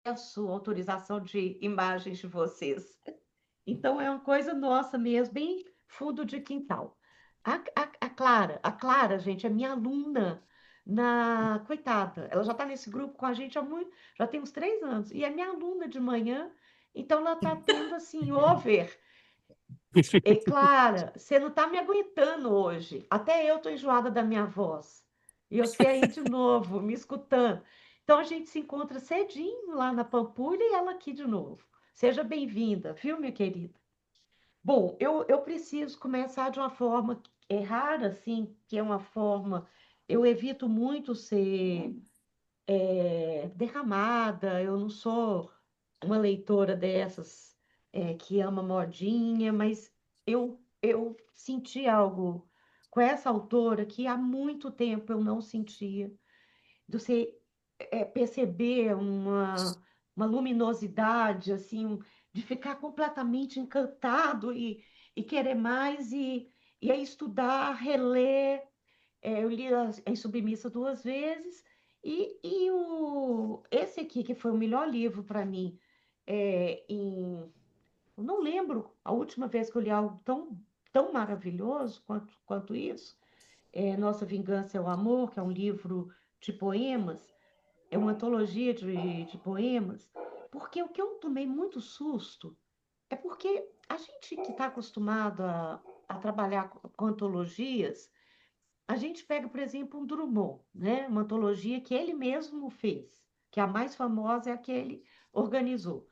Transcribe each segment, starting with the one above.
peço autorização de imagens de vocês. Então, é uma coisa nossa mesmo, bem fundo de quintal. A Clara, gente, é minha aluna coitada, ela já está nesse grupo com a gente há muito, já tem uns 3 anos, e é minha aluna de manhã, então ela está tendo assim, over. E Clara, você não está me aguentando hoje. Até eu estou enjoada da minha voz. E você aí de novo, me escutando. Então a gente se encontra cedinho lá na Pampulha e ela aqui de novo. Seja bem-vinda, viu, minha querida? Bom, eu preciso começar de uma forma rara, assim, que é uma forma. Eu evito muito ser derramada, eu não sou uma leitora dessas que ama modinha, mas eu senti algo com essa autora que há muito tempo eu não sentia, de você perceber uma luminosidade, assim, de ficar completamente encantado e querer mais, e aí estudar, reler. Eu li Em Submissa 2 vezes, esse aqui, que foi o melhor livro para mim, eu não lembro a última vez que eu li algo tão maravilhoso quanto isso. Nossa Vingança é o Amor, que é um livro de poemas, é uma antologia de poemas, porque o que eu tomei muito susto é porque a gente que está acostumado a trabalhar com antologias, a gente pega, por exemplo, um Drummond, né? Uma antologia que ele mesmo fez, que a mais famosa é a que ele organizou.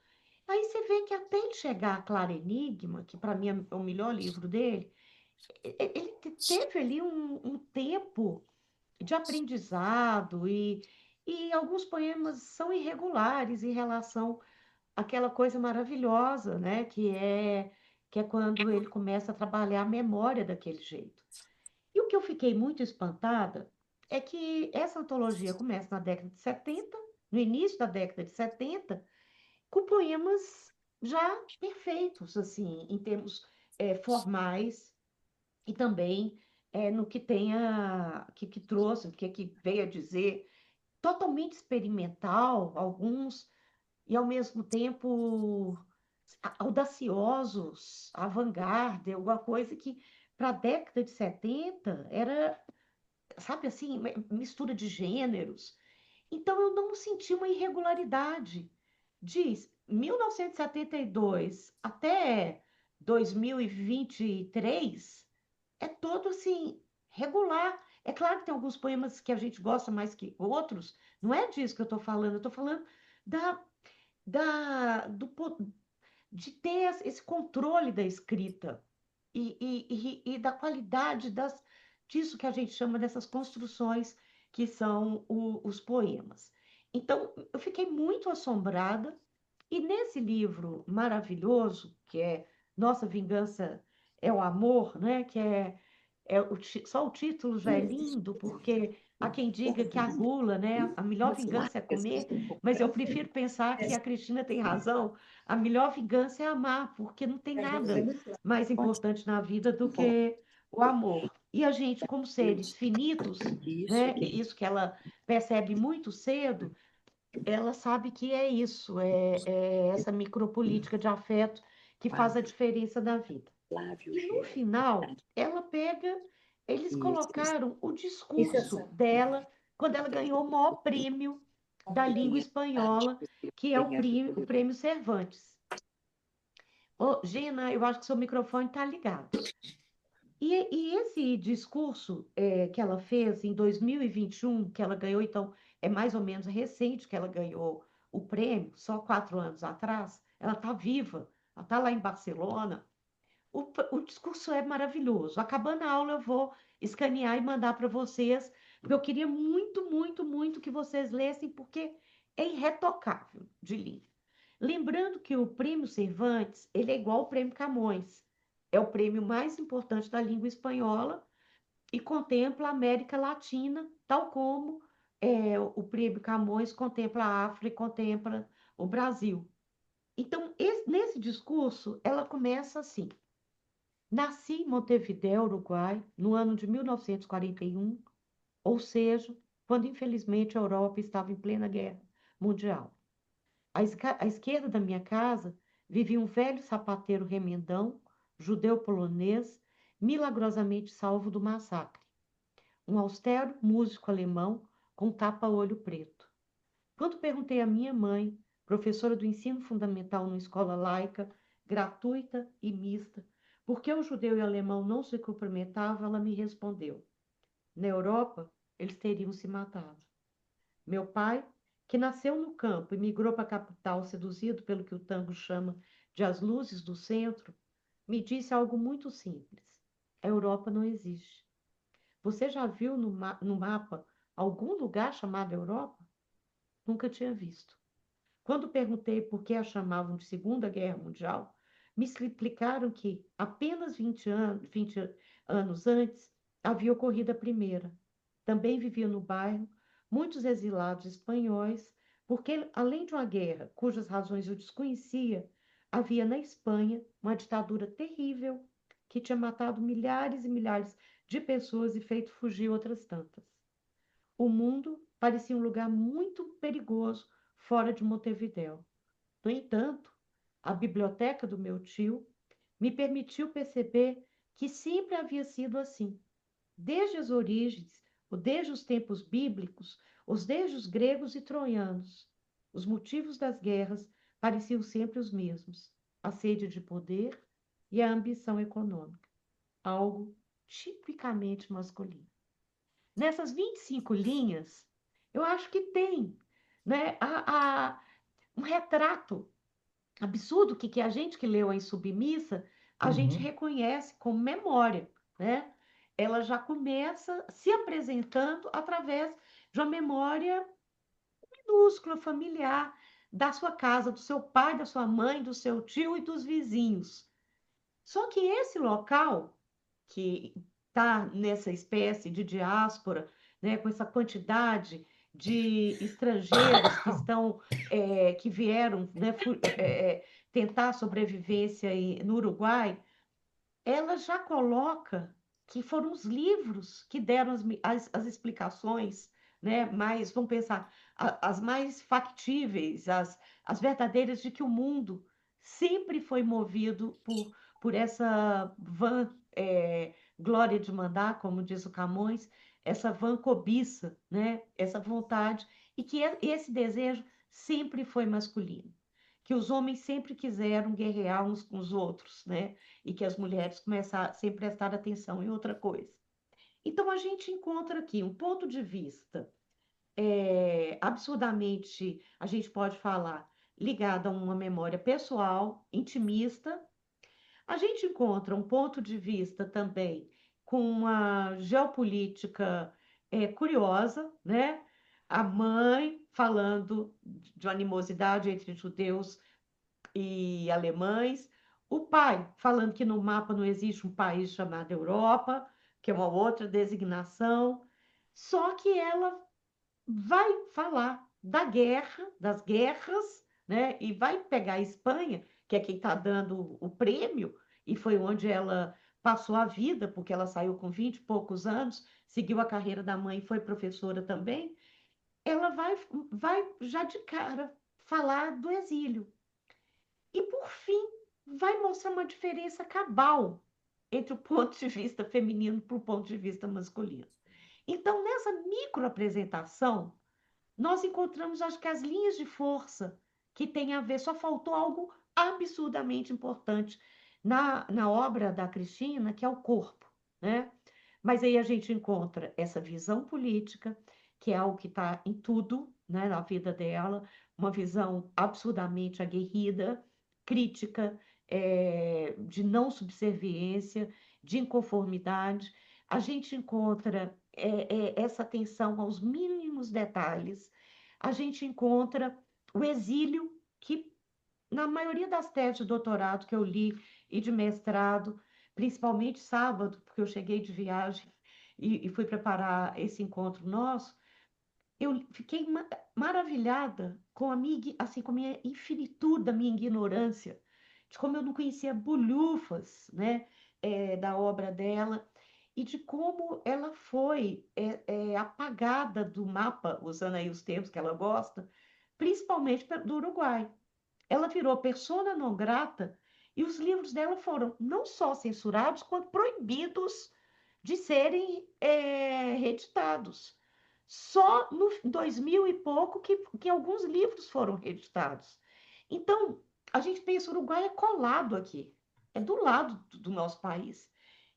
Aí você vê que até ele chegar a Clara Enigma, que para mim é o melhor livro dele, ele teve ali um tempo de aprendizado e alguns poemas são irregulares em relação àquela coisa maravilhosa, né? Que é quando ele começa a trabalhar a memória daquele jeito. E o que eu fiquei muito espantada é que essa antologia começa na década de 70, no início da década de 70, com poemas já perfeitos, assim, em termos formais e também no que que trouxe, que veio a dizer, totalmente experimental, alguns, e ao mesmo tempo audaciosos, avant-garde, alguma coisa que para a década de 70 era, sabe assim, mistura de gêneros. Então eu não senti uma irregularidade. Diz 1972 até 2023 é todo assim regular. É claro que tem alguns poemas que a gente gosta mais que outros, não é disso que eu estou falando da, de ter esse controle da escrita e da qualidade disso que a gente chama dessas construções que são os poemas. Então, eu fiquei muito assombrada, e nesse livro maravilhoso, que é Nossa Vingança é o Amor, né? Só o título já é lindo, porque há quem diga que a gula, né? A melhor vingança é comer, mas eu prefiro pensar que a Cristina tem razão. A melhor vingança é amar, porque não tem nada mais importante na vida do que o amor. E a gente, como seres finitos, né? Isso que ela percebe muito cedo, ela sabe que é isso, é essa micropolítica de afeto que faz a diferença na vida. E no final, ela pega, eles colocaram o discurso dela quando ela ganhou o maior prêmio da língua espanhola, que é o prêmio Cervantes. Ô, Gina, eu acho que seu microfone está ligado. E esse discurso que ela fez em 2021, que ela ganhou, então, é mais ou menos recente que ela ganhou o prêmio, só 4 anos atrás, ela está viva, ela está lá em Barcelona. O discurso é maravilhoso. Acabando a aula, eu vou escanear e mandar para vocês, porque eu queria muito, muito, muito que vocês lessem, porque é irretocável de livro. Lembrando que o Prêmio Cervantes, ele é igual ao Prêmio Camões. É o prêmio mais importante da língua espanhola e contempla a América Latina, tal como o Prêmio Camões contempla a África e contempla o Brasil. Então, nesse discurso, ela começa assim: nasci em Montevidéu, Uruguai, no ano de 1941, ou seja, quando infelizmente a Europa estava em plena guerra mundial. À esquerda da minha casa vivia um velho sapateiro remendão, judeu polonês, milagrosamente salvo do massacre. Um austero músico alemão com tapa-olho preto. Quando perguntei à minha mãe, professora do ensino fundamental numa escola laica, gratuita e mista, por que o judeu e o alemão não se cumprimentavam, ela me respondeu: na Europa, eles teriam se matado. Meu pai, que nasceu no campo e migrou para a capital, seduzido pelo que o tango chama de as luzes do centro, me disse algo muito simples: a Europa não existe. Você já viu no mapa algum lugar chamado Europa? Nunca tinha visto. Quando perguntei por que a chamavam de Segunda Guerra Mundial, me explicaram que apenas 20 anos antes havia ocorrido a primeira. Também vivia no bairro muitos exilados espanhóis, porque, além de uma guerra cujas razões eu desconhecia, havia na Espanha uma ditadura terrível que tinha matado milhares e milhares de pessoas e feito fugir outras tantas. O mundo parecia um lugar muito perigoso fora de Montevidéu. No entanto, a biblioteca do meu tio me permitiu perceber que sempre havia sido assim. Desde as origens, ou desde os tempos bíblicos, ou desde os gregos e troianos, os motivos das guerras pareciam sempre os mesmos: a sede de poder e a ambição econômica, algo tipicamente masculino. Nessas 25 linhas, eu acho que tem, né, um retrato absurdo que a gente que leu a Insubmissa, a gente Uhum. reconhece como memória, né? Ela já começa se apresentando através de uma memória minúscula, familiar, da sua casa, do seu pai, da sua mãe, do seu tio e dos vizinhos. Só que esse local, que está nessa espécie de diáspora, né, com essa quantidade de estrangeiros que estão, que vieram, né, tentar sobrevivência no Uruguai, ela já coloca que foram os livros que deram as explicações, né, mais, vamos pensar, as mais factíveis, as verdadeiras de que o mundo sempre foi movido por essa glória de mandar, como diz o Camões, essa vã cobiça, né, essa vontade, e que esse desejo sempre foi masculino, que os homens sempre quiseram guerrear uns com os outros, né? E que as mulheres começassem a prestar atenção em outra coisa. Então, a gente encontra aqui um ponto de vista absurdamente, a gente pode falar, ligado a uma memória pessoal, intimista. A gente encontra um ponto de vista também com uma geopolítica curiosa, né? A mãe falando de uma animosidade entre judeus e alemães. O pai falando que no mapa não existe um país chamado Europa, que é uma outra designação. Só que ela vai falar da guerra, das guerras, né? E vai pegar a Espanha, que é quem está dando o prêmio, e foi onde ela passou a vida, porque ela saiu com 20 e poucos anos, seguiu a carreira da mãe e foi professora também. Ela vai já de cara falar do exílio. E, por fim, vai mostrar uma diferença cabal entre o ponto de vista feminino para o ponto de vista masculino. Então, nessa microapresentação, nós encontramos, acho que, as linhas de força que tem a ver, só faltou algo absurdamente importante na obra da Cristina, que é o corpo, né? Mas aí a gente encontra essa visão política, que é algo que está em tudo, né, na vida dela, uma visão absurdamente aguerrida, crítica, de não subserviência, de inconformidade. A gente encontra essa atenção aos mínimos detalhes. A gente encontra o exílio, que na maioria das teses de doutorado que eu li e de mestrado, principalmente sábado, porque eu cheguei de viagem e fui preparar esse encontro nosso, eu fiquei maravilhada com assim, com a minha infinitude da minha ignorância, de como eu não conhecia bolhufas, né, da obra dela, e de como ela foi apagada do mapa, usando aí os termos que ela gosta, principalmente do Uruguai. Ela virou persona non grata e os livros dela foram não só censurados, quanto proibidos de serem reeditados. Só no 2000 e pouco que alguns livros foram reeditados. Então, a gente pensa, o Uruguai é colado aqui, é do lado do nosso país.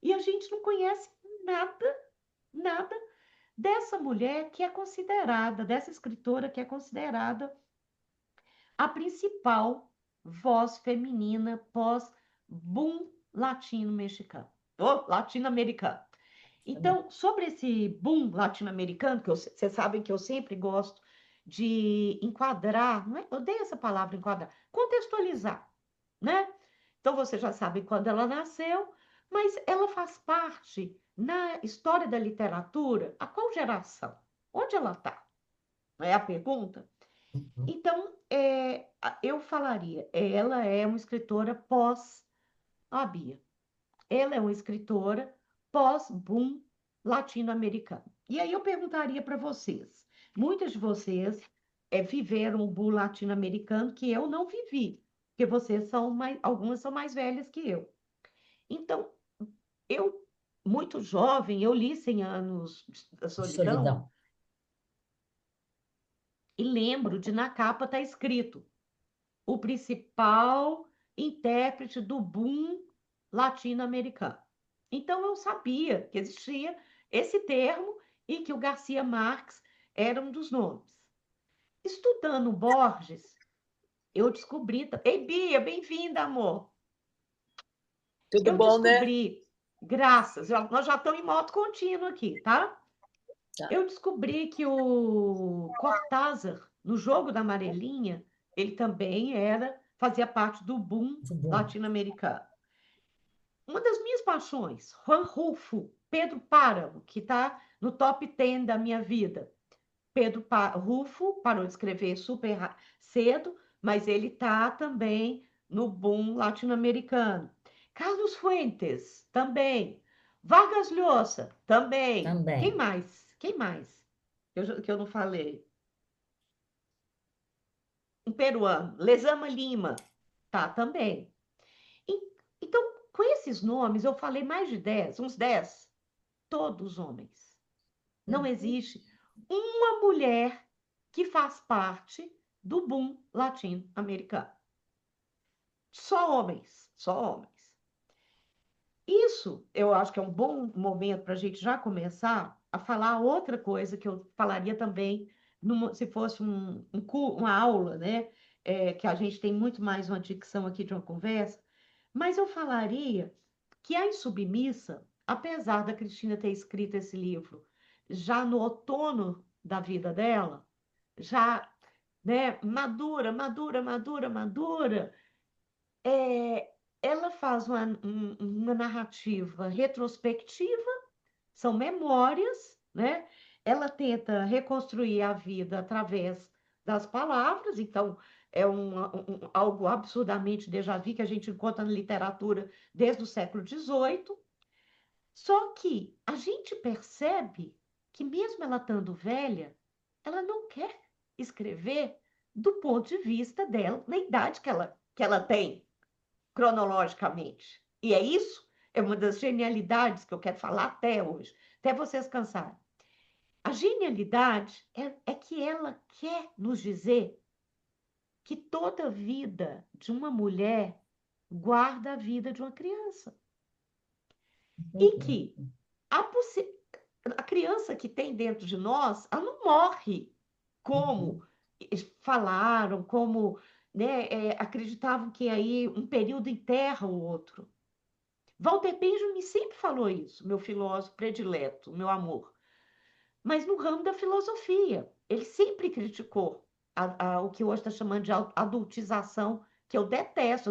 E a gente não conhece nada, nada dessa mulher que é considerada, dessa escritora que é considerada a principal voz feminina pós-boom latino-mexicano, ou latino-americano. Então, sobre esse boom latino-americano, que vocês sabem que eu sempre gosto de enquadrar, não é? Eu odeio essa palavra enquadrar, contextualizar, né? Então, você já sabe quando ela nasceu, mas ela faz parte na história da literatura, a qual geração? Onde ela está? É a pergunta? Uhum. Então, eu falaria, ela é uma escritora pós a Bia. Ela é uma escritora pós-boom latino-americano. E aí eu perguntaria para vocês, muitas de vocês viveram o boom latino-americano que eu não vivi, porque vocês são mais, algumas são mais velhas que eu. Então, eu, muito jovem, eu li Cem Anos da De Solidão solidão. e lembro de na capa estar escrito o principal intérprete do boom latino-americano. Então eu sabia que existia esse termo e que o Garcia Marques era um dos nomes. Estudando Borges, eu descobri. Ei, Bia, bem-vinda, amor. Tudo Eu bom, né? descobri, nós já estamos em moto contínuo aqui, tá? Tá. Eu descobri que o Cortázar, no Jogo da Amarelinha, ele também fazia parte do boom Muito bom. latino-americano. Uma das minhas paixões, Juan Rulfo, Pedro Páramo, que está no top 10 da minha vida. Rulfo parou de escrever super cedo, mas ele está também no boom latino-americano. Carlos Fuentes, também. Vargas Llosa, também. Quem Também. mais? Quem mais? Que eu não falei. Um peruano. Lezama Lima, tá também. Então, com esses nomes, eu falei mais de 10, uns 10, todos homens. Não Uhum. existe uma mulher que faz parte do boom latino-americano. Só homens, só homens. Isso eu acho que é um bom momento para a gente já começar a falar outra coisa que eu falaria também se fosse uma aula, né? Que a gente tem muito mais uma dicção aqui de uma conversa, mas eu falaria que a Insubmissa, apesar da Cristina ter escrito esse livro já no outono da vida dela, já, né, madura, madura, madura, madura, ela faz uma narrativa retrospectiva, são memórias, né? Ela tenta reconstruir a vida através das palavras, então é algo absurdamente déjà vu que a gente encontra na literatura desde o século XVIII. Só que a gente percebe que, mesmo ela estando velha, ela não quer escrever do ponto de vista dela, na idade que ela tem, cronologicamente. E é isso, é uma das genialidades que eu quero falar até hoje, até vocês cansarem. A genialidade é que ela quer nos dizer que toda a vida de uma mulher guarda a vida de uma criança. E Uhum. que a, a criança que tem dentro de nós, ela não morre como Uhum. falaram, como, né, acreditavam que aí um período enterra o outro. Walter Benjamin sempre falou isso, meu filósofo predileto, meu amor. Mas no ramo da filosofia, ele sempre criticou o que hoje está chamando de adultização, que eu detesto,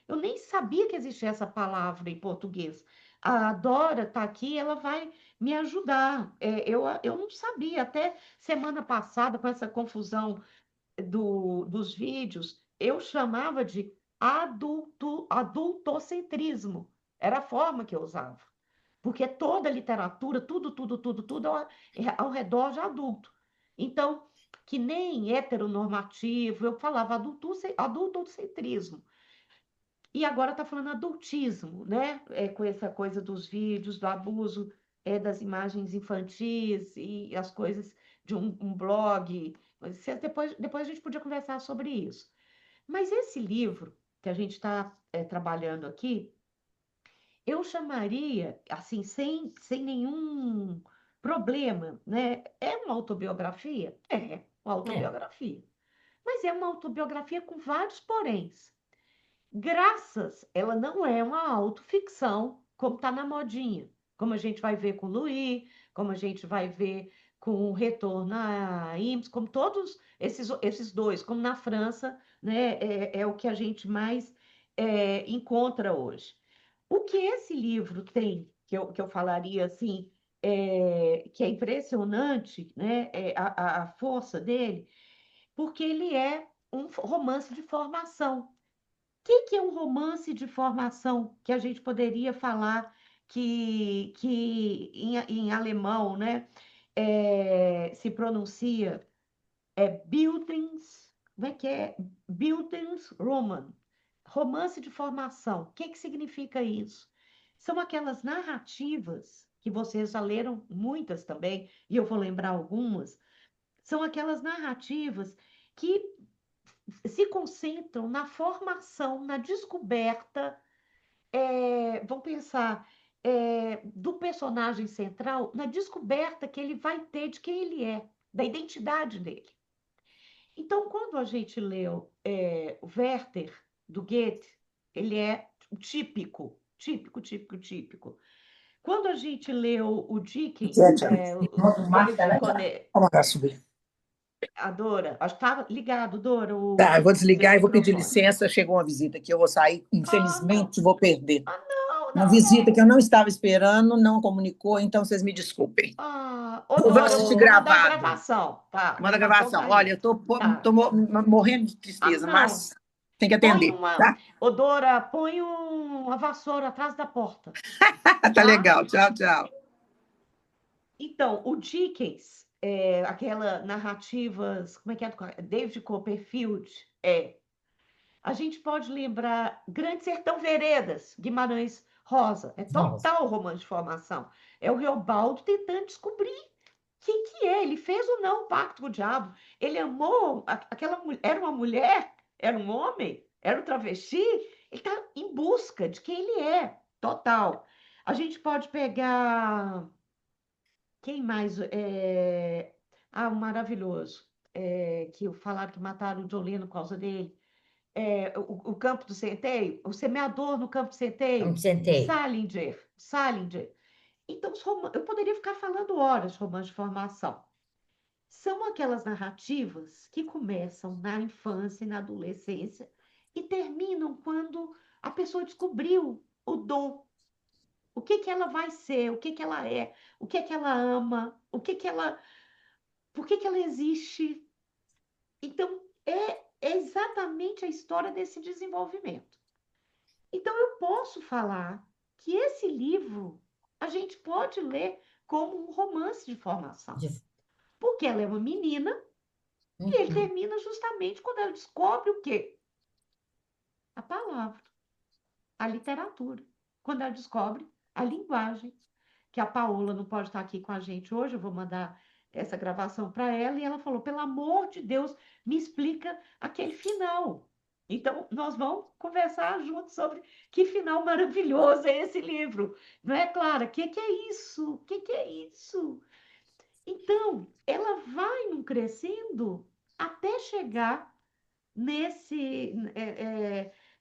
eu nem sabia que existia essa palavra em português. A Dora está aqui, ela vai me ajudar. Eu não sabia, até semana passada, com essa confusão dos vídeos, eu chamava de adultocentrismo. Era a forma que eu usava. Porque toda literatura, tudo, tudo, tudo, tudo é ao redor de adulto. Então, que nem heteronormativo, eu falava adultocentrismo. E agora está falando adultismo, né? Com essa coisa dos vídeos, do abuso das imagens infantis e as coisas de um blog. Depois a gente podia conversar sobre isso. Mas esse livro que a gente está trabalhando aqui, eu chamaria, assim, sem nenhum problema, né? É uma autobiografia? É uma É, autobiografia. Mas é uma autobiografia com vários poréns. Ela não é uma autoficção, como está na modinha, como a gente vai ver com Louis, como a gente vai ver com o Retorno a Imes, como todos esses dois, como na França, né, é o que a gente mais encontra hoje. O que esse livro tem, que eu falaria assim, que é impressionante, né, a força dele, porque ele é um romance de formação. Que é um romance de formação que a gente poderia falar que em alemão, né, se pronuncia Bildungs, como é que é? Bildungsroman, romance de formação. O que significa isso? São aquelas narrativas que vocês já leram muitas também, e eu vou lembrar algumas, são aquelas narrativas que se concentram na formação, na descoberta, vamos pensar, do personagem central, na descoberta que ele vai ter de quem ele é, da identidade dele. Então, quando a gente leu o Werther, do Goethe, ele é típico, típico, típico, típico. Quando a gente leu o Dickens, os Crônicas de Cone... vamos lá subir. A Dora, acho que estava ligado, Dora, Tá, eu vou o seu desligar e vou pedir microfone. licença. Chegou uma visita aqui, eu vou sair. Ah, não. Infelizmente, vou perder. Ah, não, Uma não, visita que não. eu não estava esperando, não comunicou, então vocês me desculpem. Ah, ô Eu vou Dora, eu assistir vou mandar a gravado. gravação. Tá, a Manda a gravação gravação. tá Olha, aí. eu tô, Tá. tô morrendo de Ah, tristeza, não. mas tem que Põe atender, uma. tá? Ô Dora, põe uma vassoura atrás da porta, Tá tá? legal. Tchau, tchau. Então, o Dickens, aquela narrativas, como é que é? David Copperfield, a gente pode lembrar Grande Sertão Veredas, Guimarães Rosa, é Nossa. total romance de formação. É o Reobaldo tentando descobrir quem que é. Ele fez ou não o pacto com o diabo? Ele amou aquela mulher, era uma mulher? Era um homem? Era um travesti? Ele está em busca de quem ele é, total. A gente pode pegar quem mais? O maravilhoso, que falaram que mataram o Jolene por causa dele. O Campo do Centeio, o Semeador no Campo do Não Centeio, sentei. Salinger. Então, eu poderia ficar falando horas de romance de formação. São aquelas narrativas que começam na infância e na adolescência e terminam quando a pessoa descobriu o dom, o que que ela vai ser, o que que ela é, o que que ela ama, por que que ela existe. Então, é exatamente a história desse desenvolvimento. Então, eu posso falar que esse livro a gente pode ler como um romance de formação, De- porque ela é uma menina e ele Uhum. termina justamente quando ela descobre o quê? A palavra, a literatura. Quando ela descobre a linguagem, que a Paola não pode estar aqui com a gente hoje, eu vou mandar essa gravação para ela, e ela falou: pelo amor de Deus, me explica aquele final. Então, nós vamos conversar juntos sobre que final maravilhoso é esse livro. Não é, Clara? O que é isso? O que é isso? Então, ela vai num crescendo até chegar nesse,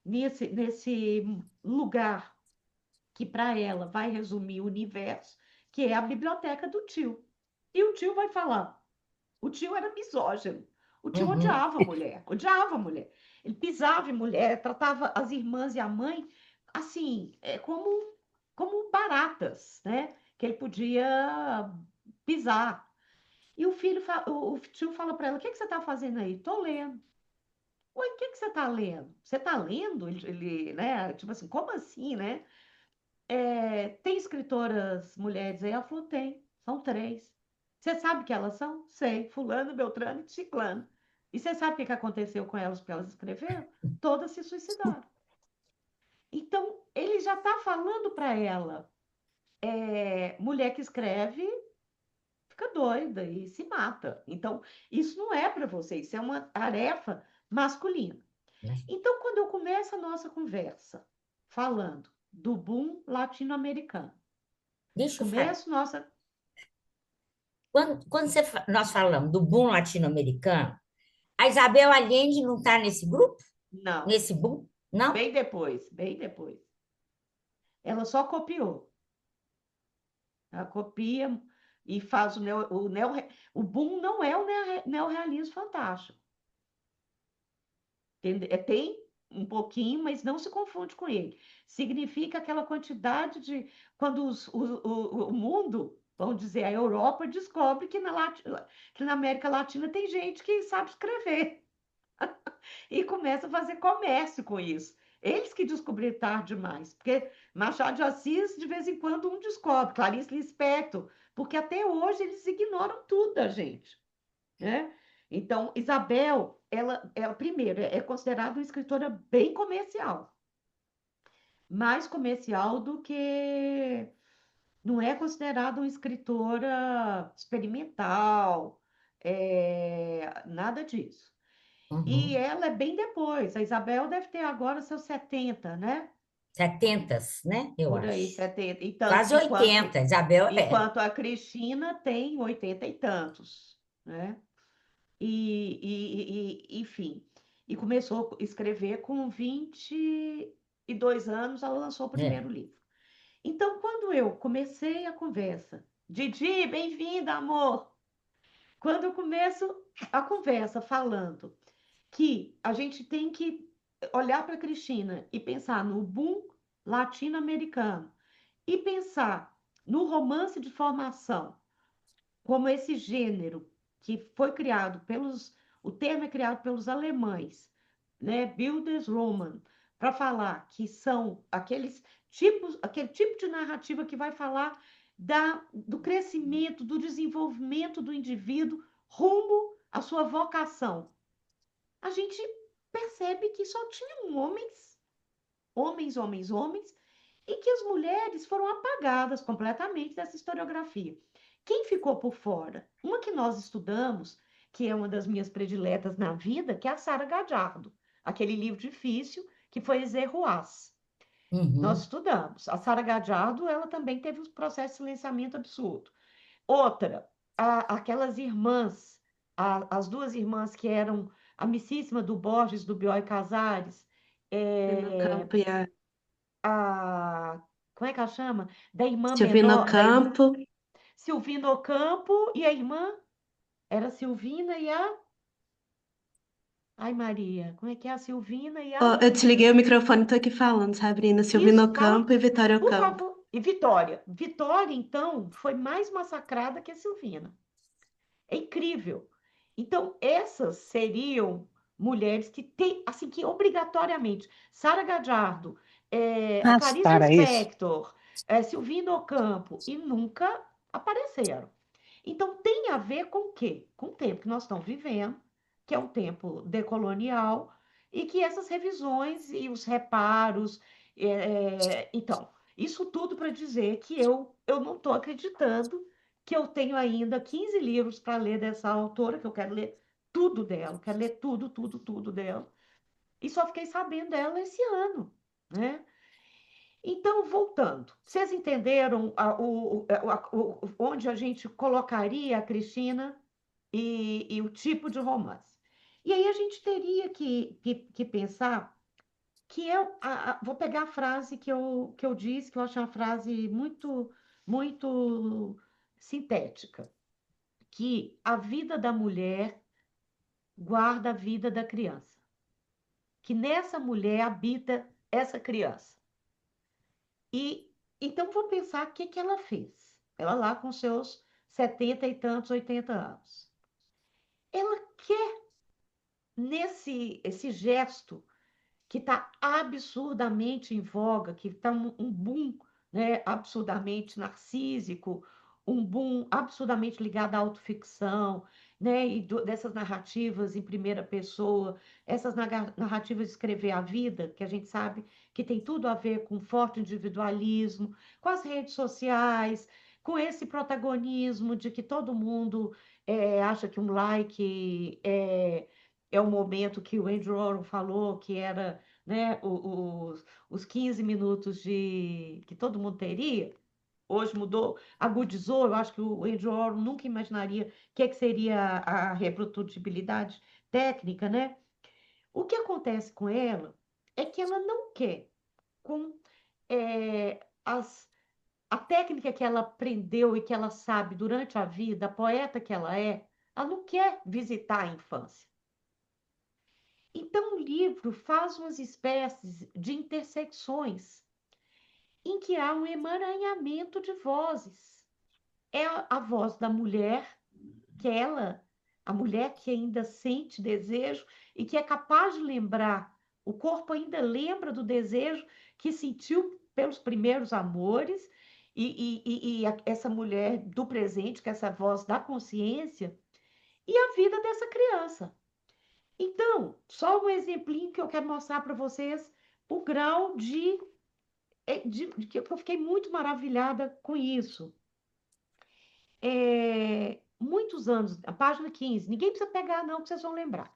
nesse lugar que para ela vai resumir o universo, que é a biblioteca do tio. E o tio vai falar. O tio era misógino. O tio Uhum. odiava a mulher, odiava a mulher. Ele pisava em mulher, tratava as irmãs e a mãe assim, como baratas, né? Que ele podia pisar. E o tio fala para ela: o que que você está fazendo aí? Tô lendo. Ué, o que que você está lendo? Você está lendo? Né? Tipo assim, como assim, né? Tem escritoras mulheres aí? Ela falou: tem, são três. Você sabe que elas são? Sei, fulano, beltrano e ciclano. E você sabe o que que aconteceu com elas, porque elas escreveram? Todas se suicidaram. Então, ele já está falando para ela, mulher que escreve fica doida e se mata. Então, isso não é para você, isso é uma tarefa masculina. Então, quando eu começo a nossa conversa falando do boom latino-americano, Deixa eu falar. começo nossa. Quando nós falamos do boom latino-americano, a Isabel Allende não está nesse grupo? Não, Nesse boom? Não? bem depois, bem depois. Ela só copiou. Ela copia e faz o boom não é o neorrealismo fantástico. Tem um pouquinho, mas não se confunde com ele. Significa aquela quantidade de. Quando o mundo, vamos dizer, a Europa, descobre que na América Latina tem gente que sabe escrever e começa a fazer comércio com isso. Eles que descobriram tarde demais, porque Machado de Assis, de vez em quando, um descobre, Clarice Lispector, porque até hoje eles ignoram tudo da gente, né? Então, Isabel, ela primeiro, é considerada uma escritora bem comercial, mais comercial do que... Não é considerada uma escritora experimental, nada disso. E Uhum. ela é bem depois. A Isabel deve ter agora seus 70, né? 70, né? Eu Por aí, acho. 70. Quase 80. Isabel, Enquanto a Cristina tem 80 e tantos, né? Enfim, e começou a escrever com 22 anos, ela lançou o é. primeiro livro. Então, quando eu comecei a conversa, Didi, bem-vinda, amor! Quando eu começo a conversa falando que a gente tem que olhar para a Cristina e pensar no boom latino-americano e pensar no romance de formação como esse gênero que foi criado o termo é criado pelos alemães, né, Bildungsroman, para falar que são aquele tipo de narrativa que vai falar do crescimento, do desenvolvimento do indivíduo rumo à sua vocação. A gente percebe que só tinham homens, homens, homens, homens, e que as mulheres foram apagadas completamente dessa historiografia. Quem ficou por fora? Uma que nós estudamos, que é uma das minhas prediletas na vida, que é a Sara Gadiardo, aquele livro difícil que foi Zerroaz. Nós Uhum. estudamos. A Sara Gadiardo, ela também teve um processo de silenciamento absurdo. Outra, aquelas irmãs, as duas irmãs que eram amicíssima do Borges, do Bioy Casares, Silvino é, Campo e a a, como é que ela chama? Da irmã Silvino menor, da irmã Campo. Silvina Ocampo e a irmã era Silvina e a... Ai, Maria, como é que é a Silvina e a... Ó, eu desliguei o microfone, tô aqui falando, Sabrina. Isso, Silvino fala, Campo e Vitória por Campo. favor. E Vitória. Vitória, então, foi mais massacrada que a Silvina. É incrível. Então, essas seriam mulheres que têm, assim, que obrigatoriamente, Sara Gadiardo, a Mas Clarice para isso, Lispector, Silvina Ocampo, e nunca apareceram. Então, tem a ver com o quê? Com o tempo que nós estamos vivendo, que é um tempo decolonial, e que essas revisões e os reparos. Então, isso tudo para dizer que eu não estou acreditando que eu tenho ainda 15 livros para ler dessa autora, que eu quero ler tudo dela, quero ler tudo, tudo, tudo dela. E só fiquei sabendo dela esse ano, né? Então, voltando, vocês entenderam onde a gente colocaria a Cristina e o tipo de romance? E aí a gente teria que pensar que vou pegar a frase que eu disse, que eu acho uma frase muito, muito sintética, que a vida da mulher guarda a vida da criança, que nessa mulher habita essa criança. E então vou pensar o que que ela fez. Ela lá com seus 70 e tantos, 80 anos. Ela quer nesse esse gesto que está absurdamente em voga, que está um boom, né, absurdamente narcísico, um boom absurdamente ligado à autoficção, né? E dessas narrativas em primeira pessoa, essas narrativas de escrever a vida, que a gente sabe que tem tudo a ver com forte individualismo, com as redes sociais, com esse protagonismo de que todo mundo acha que um like é o momento que o Andrew Warhol falou que era, né, os 15 minutos de que todo mundo teria. Hoje mudou, agudizou. Eu acho que o Andrew Warhol nunca imaginaria o que, é que seria a reprodutibilidade técnica, né? O que acontece com ela é que ela não quer, com a técnica que ela aprendeu e que ela sabe durante a vida, a poeta que ela não quer visitar a infância. Então, o livro faz umas espécies de intersecções em que há um emaranhamento de vozes. É a voz da mulher, que a mulher que ainda sente desejo e que é capaz de lembrar, o corpo ainda lembra do desejo que sentiu pelos primeiros amores, essa mulher do presente, que é essa voz da consciência, e a vida dessa criança. Então, só um exemplinho que eu quero mostrar para vocês o grau de que eu fiquei muito maravilhada com isso. Muitos anos, a página 15, ninguém precisa pegar, não, que vocês vão lembrar.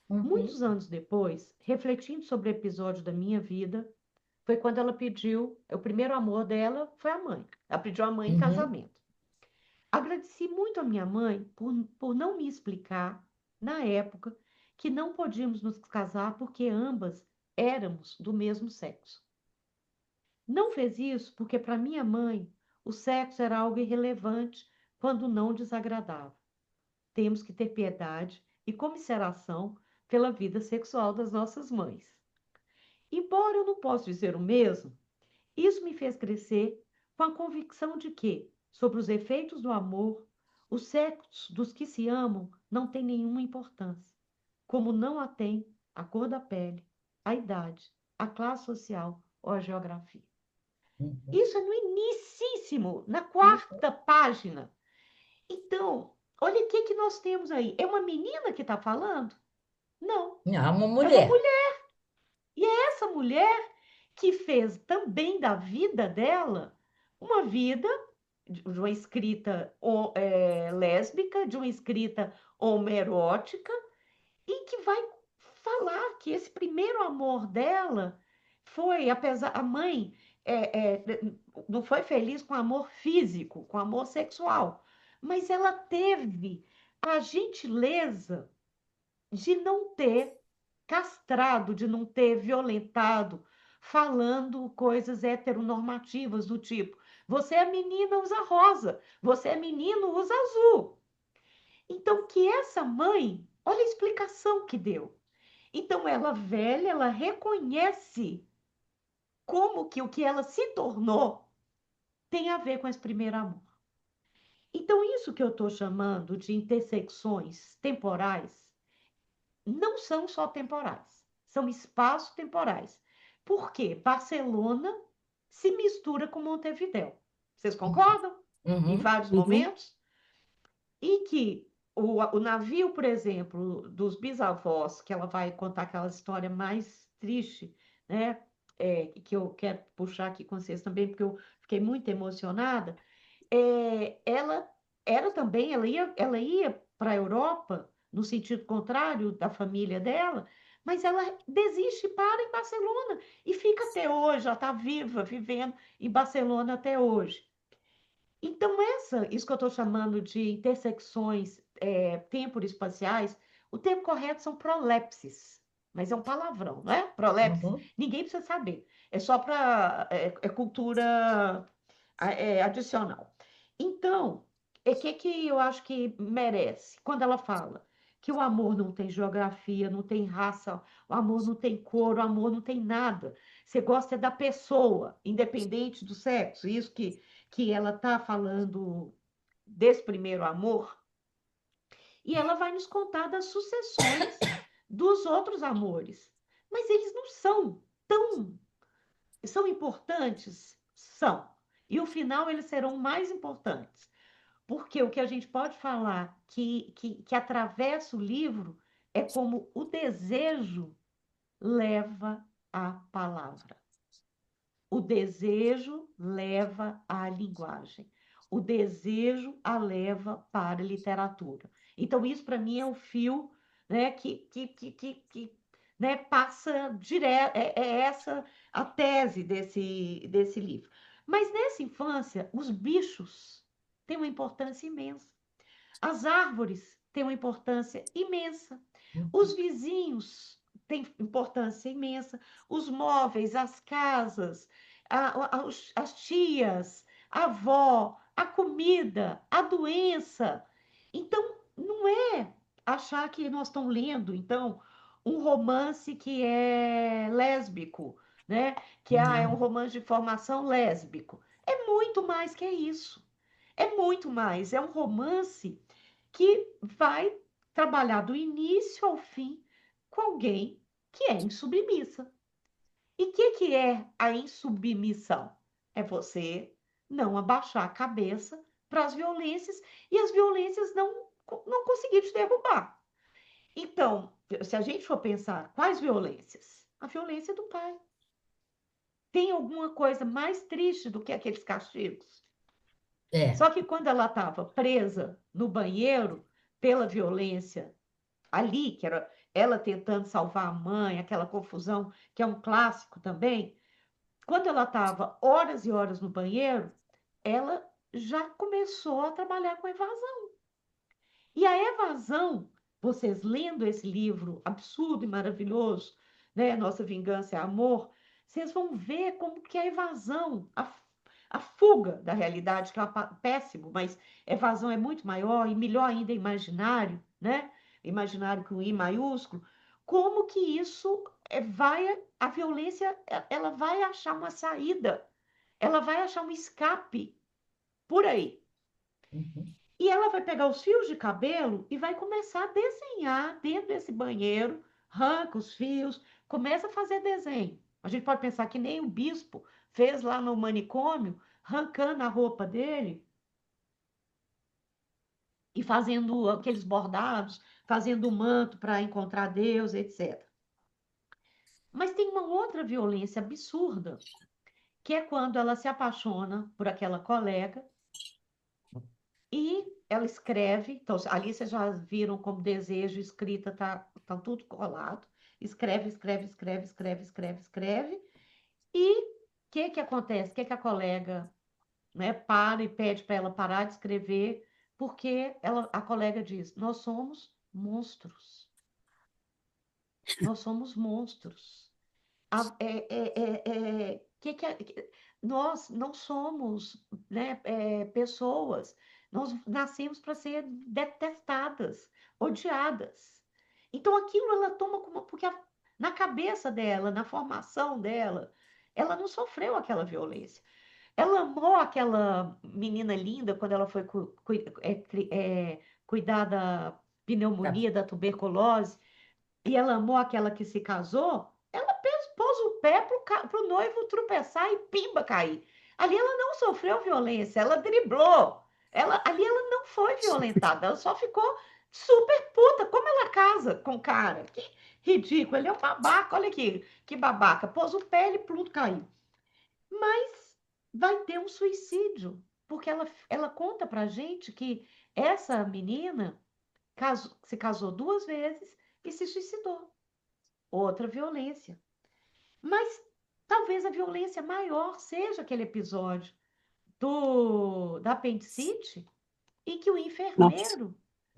Uhum. Muitos anos depois, refletindo sobre o episódio da minha vida, foi quando ela pediu, o primeiro amor dela foi a mãe. Ela pediu a mãe em Uhum. casamento. Agradeci muito a minha mãe por não me explicar, na época, que não podíamos nos casar porque ambas éramos do mesmo sexo. Não fez isso porque, para minha mãe, o sexo era algo irrelevante quando não desagradável. Temos que ter piedade e comiseração pela vida sexual das nossas mães. Embora eu não possa dizer o mesmo, isso me fez crescer com a convicção de que, sobre os efeitos do amor, o sexo dos que se amam não tem nenhuma importância, como não a tem a cor da pele, a idade, a classe social ou a geografia. Uhum. Isso é no inicíssimo, na quarta página. Então, olha o que nós temos aí. É uma menina que está falando? Não, Não, é uma é uma mulher. mulher. E é essa mulher que fez também da vida dela uma vida de uma escrita lésbica, de uma escrita homerótica, e que vai falar que esse primeiro amor dela foi, apesar, a mãe não foi feliz com amor físico, com amor sexual, mas ela teve a gentileza de não ter castrado, de não ter violentado, falando coisas heteronormativas do tipo: você é menina, usa rosa, você é menino, usa azul. Então, que essa mãe, olha a explicação que deu. Então, ela velha, ela reconhece como que o que ela se tornou tem a ver com esse primeiro amor. Então, isso que eu estou chamando de intersecções temporais não são só temporais, são espaços temporais. Por quê? Barcelona se mistura com Montevidéu. Vocês concordam? Em Uhum. vários Uhum. momentos? E que o navio, por exemplo, dos bisavós, que ela vai contar aquela história mais triste, né? Que eu quero puxar aqui com vocês também, porque eu fiquei muito emocionada. Ela era também, ela ia para a Europa, no sentido contrário da família dela, mas ela desiste e para em Barcelona e fica até hoje, ela está viva, vivendo em Barcelona até hoje. Então, isso que eu estou chamando de intersecções temporo-espaciais, o termo correto são prolepses, mas é um palavrão, não é? Prolepse, Uhum. ninguém precisa saber, é só para cultura adicional. Então, o que eu acho que merece? Quando ela fala que o amor não tem geografia, não tem raça, o amor não tem cor, o amor não tem nada. Você gosta da pessoa, independente do sexo. Isso que ela está falando desse primeiro amor. E ela vai nos contar das sucessões dos outros amores. Mas eles não são tão... São importantes? São. E o final eles serão mais importantes. Porque o que a gente pode falar que atravessa o livro é como o desejo leva à palavra. O desejo leva à linguagem. O desejo a leva para a literatura. Então, isso para mim é o fio, né, né, passa direto, é essa a tese desse livro. Mas nessa infância, os bichos têm uma importância imensa. As árvores têm uma importância imensa. Os vizinhos têm importância imensa. Os móveis, as casas, as tias, a avó, a comida, a doença. Então, não é achar que nós estamos lendo, então, um romance que é lésbico, né? Que é um Não. romance de formação lésbico. É muito mais que isso. É muito mais. É um romance que vai trabalhar do início ao fim com alguém que é insubmissa. E o que é a insubmissão? É você não abaixar a cabeça para as violências e as violências não conseguir te derrubar. Então, se a gente for pensar quais violências? A violência do pai. Tem alguma coisa mais triste do que aqueles castigos? É. Só que quando ela estava presa no banheiro pela violência ali, que era ela tentando salvar a mãe, aquela confusão, que é um clássico também, quando ela estava horas e horas no banheiro, ela já começou a trabalhar com evasão. E a evasão, vocês lendo esse livro absurdo e maravilhoso, né, Nossa Vingança é Amor, vocês vão ver como que a evasão, a fuga da realidade, que é péssimo, mas evasão é muito maior e melhor ainda é imaginário, né? Imaginário com I maiúsculo, como que isso a violência, ela vai achar uma saída, ela vai achar um escape por aí. Uhum. E ela vai pegar os fios de cabelo e vai começar a desenhar dentro desse banheiro, arranca os fios, começa a fazer desenho. A gente pode pensar que nem o bispo fez lá no manicômio, arrancando a roupa dele e fazendo aqueles bordados, fazendo o manto para encontrar Deus, etc. Mas tem uma outra violência absurda, que é quando ela se apaixona por aquela colega e ela escreve, então ali vocês já viram como desejo, escrita, tá tudo colado. Escreve, escreve, escreve, escreve, escreve, escreve. E o que acontece? O que a colega, né, para e pede para ela parar de escrever, porque a colega diz: nós somos monstros. Nós somos monstros. Nós não somos, né, pessoas. Nós nascemos para ser detestadas, odiadas. Então aquilo ela toma como porque na cabeça dela, na formação dela, ela não sofreu aquela violência. Ela amou aquela menina linda quando ela foi cuidar da Tá. pneumonia, da tuberculose, e ela amou aquela que se casou, ela pôs o pé pro noivo tropeçar e pimba cair. Ali ela não sofreu violência, ela driblou. Ali ela não foi violentada, ela só ficou super puta. Como ela casa com o cara? Que ridículo, ele é um babaca, olha aqui, que babaca. Pôs o pé, ele pronto, caiu. Mas vai ter um suicídio, porque ela conta pra gente que essa menina se casou 2 vezes e se suicidou. Outra violência. Mas talvez a violência maior seja aquele episódio da apendicite em que o Nossa, enfermeiro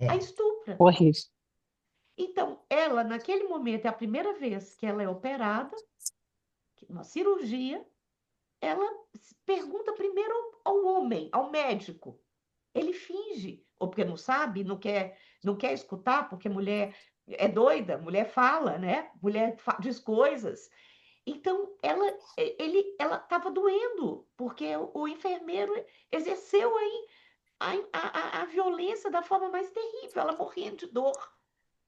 a É. estupra. horrível. Então, ela, naquele momento, é a primeira vez que ela é operada, uma cirurgia, ela pergunta primeiro ao homem, ao médico. Ele finge, ou porque não sabe, não quer escutar, porque mulher é doida, mulher fala, né? Mulher diz coisas. Então, ela estava doendo, porque o enfermeiro exerceu aí a violência da forma mais terrível, ela morrendo de dor.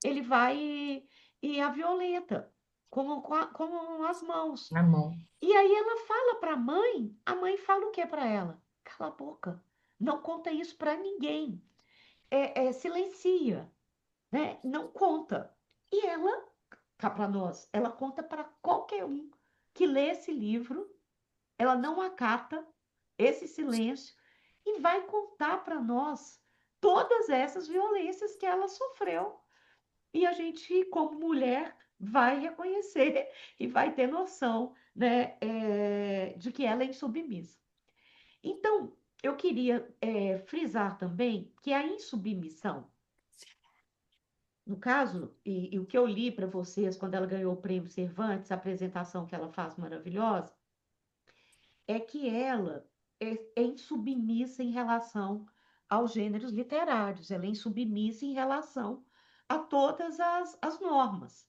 Ele vai e a violenta com as mãos. Na mão. E aí ela fala para a mãe fala o que para ela? Cala a boca, não conta isso para ninguém, silencia, né? Não conta. E ela, cá para nós, ela conta para qualquer um que lê esse livro, ela não acata esse silêncio e vai contar para nós todas essas violências que ela sofreu. E a gente, como mulher, vai reconhecer e vai ter noção, né, de que ela é insubmissa. Então, eu queria frisar também que a insubmissão, no caso, e o que eu li para vocês quando ela ganhou o prêmio Cervantes, a apresentação que ela faz maravilhosa, é que ela é insubmissa em relação aos gêneros literários, ela é insubmissa em relação a todas as normas.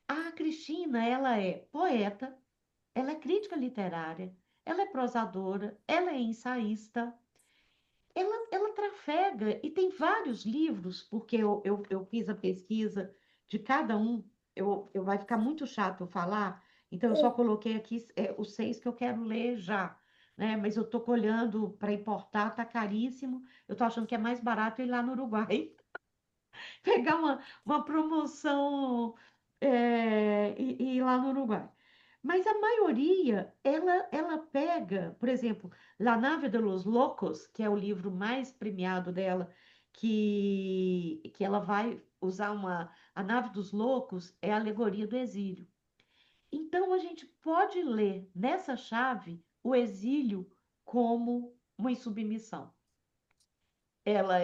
A Cristina, ela é poeta, ela é crítica literária, ela é prosadora, ela é ensaísta, ela trafega e tem vários livros, porque eu fiz a pesquisa de cada um, vai ficar muito chato eu falar, então eu só coloquei aqui os 6 que eu quero ler já, né? Mas eu estou olhando para importar, tá caríssimo, eu estou achando que é mais barato ir lá no Uruguai pegar uma promoção e ir lá no Uruguai. Mas a maioria, ela pega, por exemplo, La Nave de los Locos, que é o livro mais premiado dela, que ela vai usar a Nave dos Loucos, é a alegoria do exílio. Então, a gente pode ler nessa chave o exílio como uma insubmissão. Ela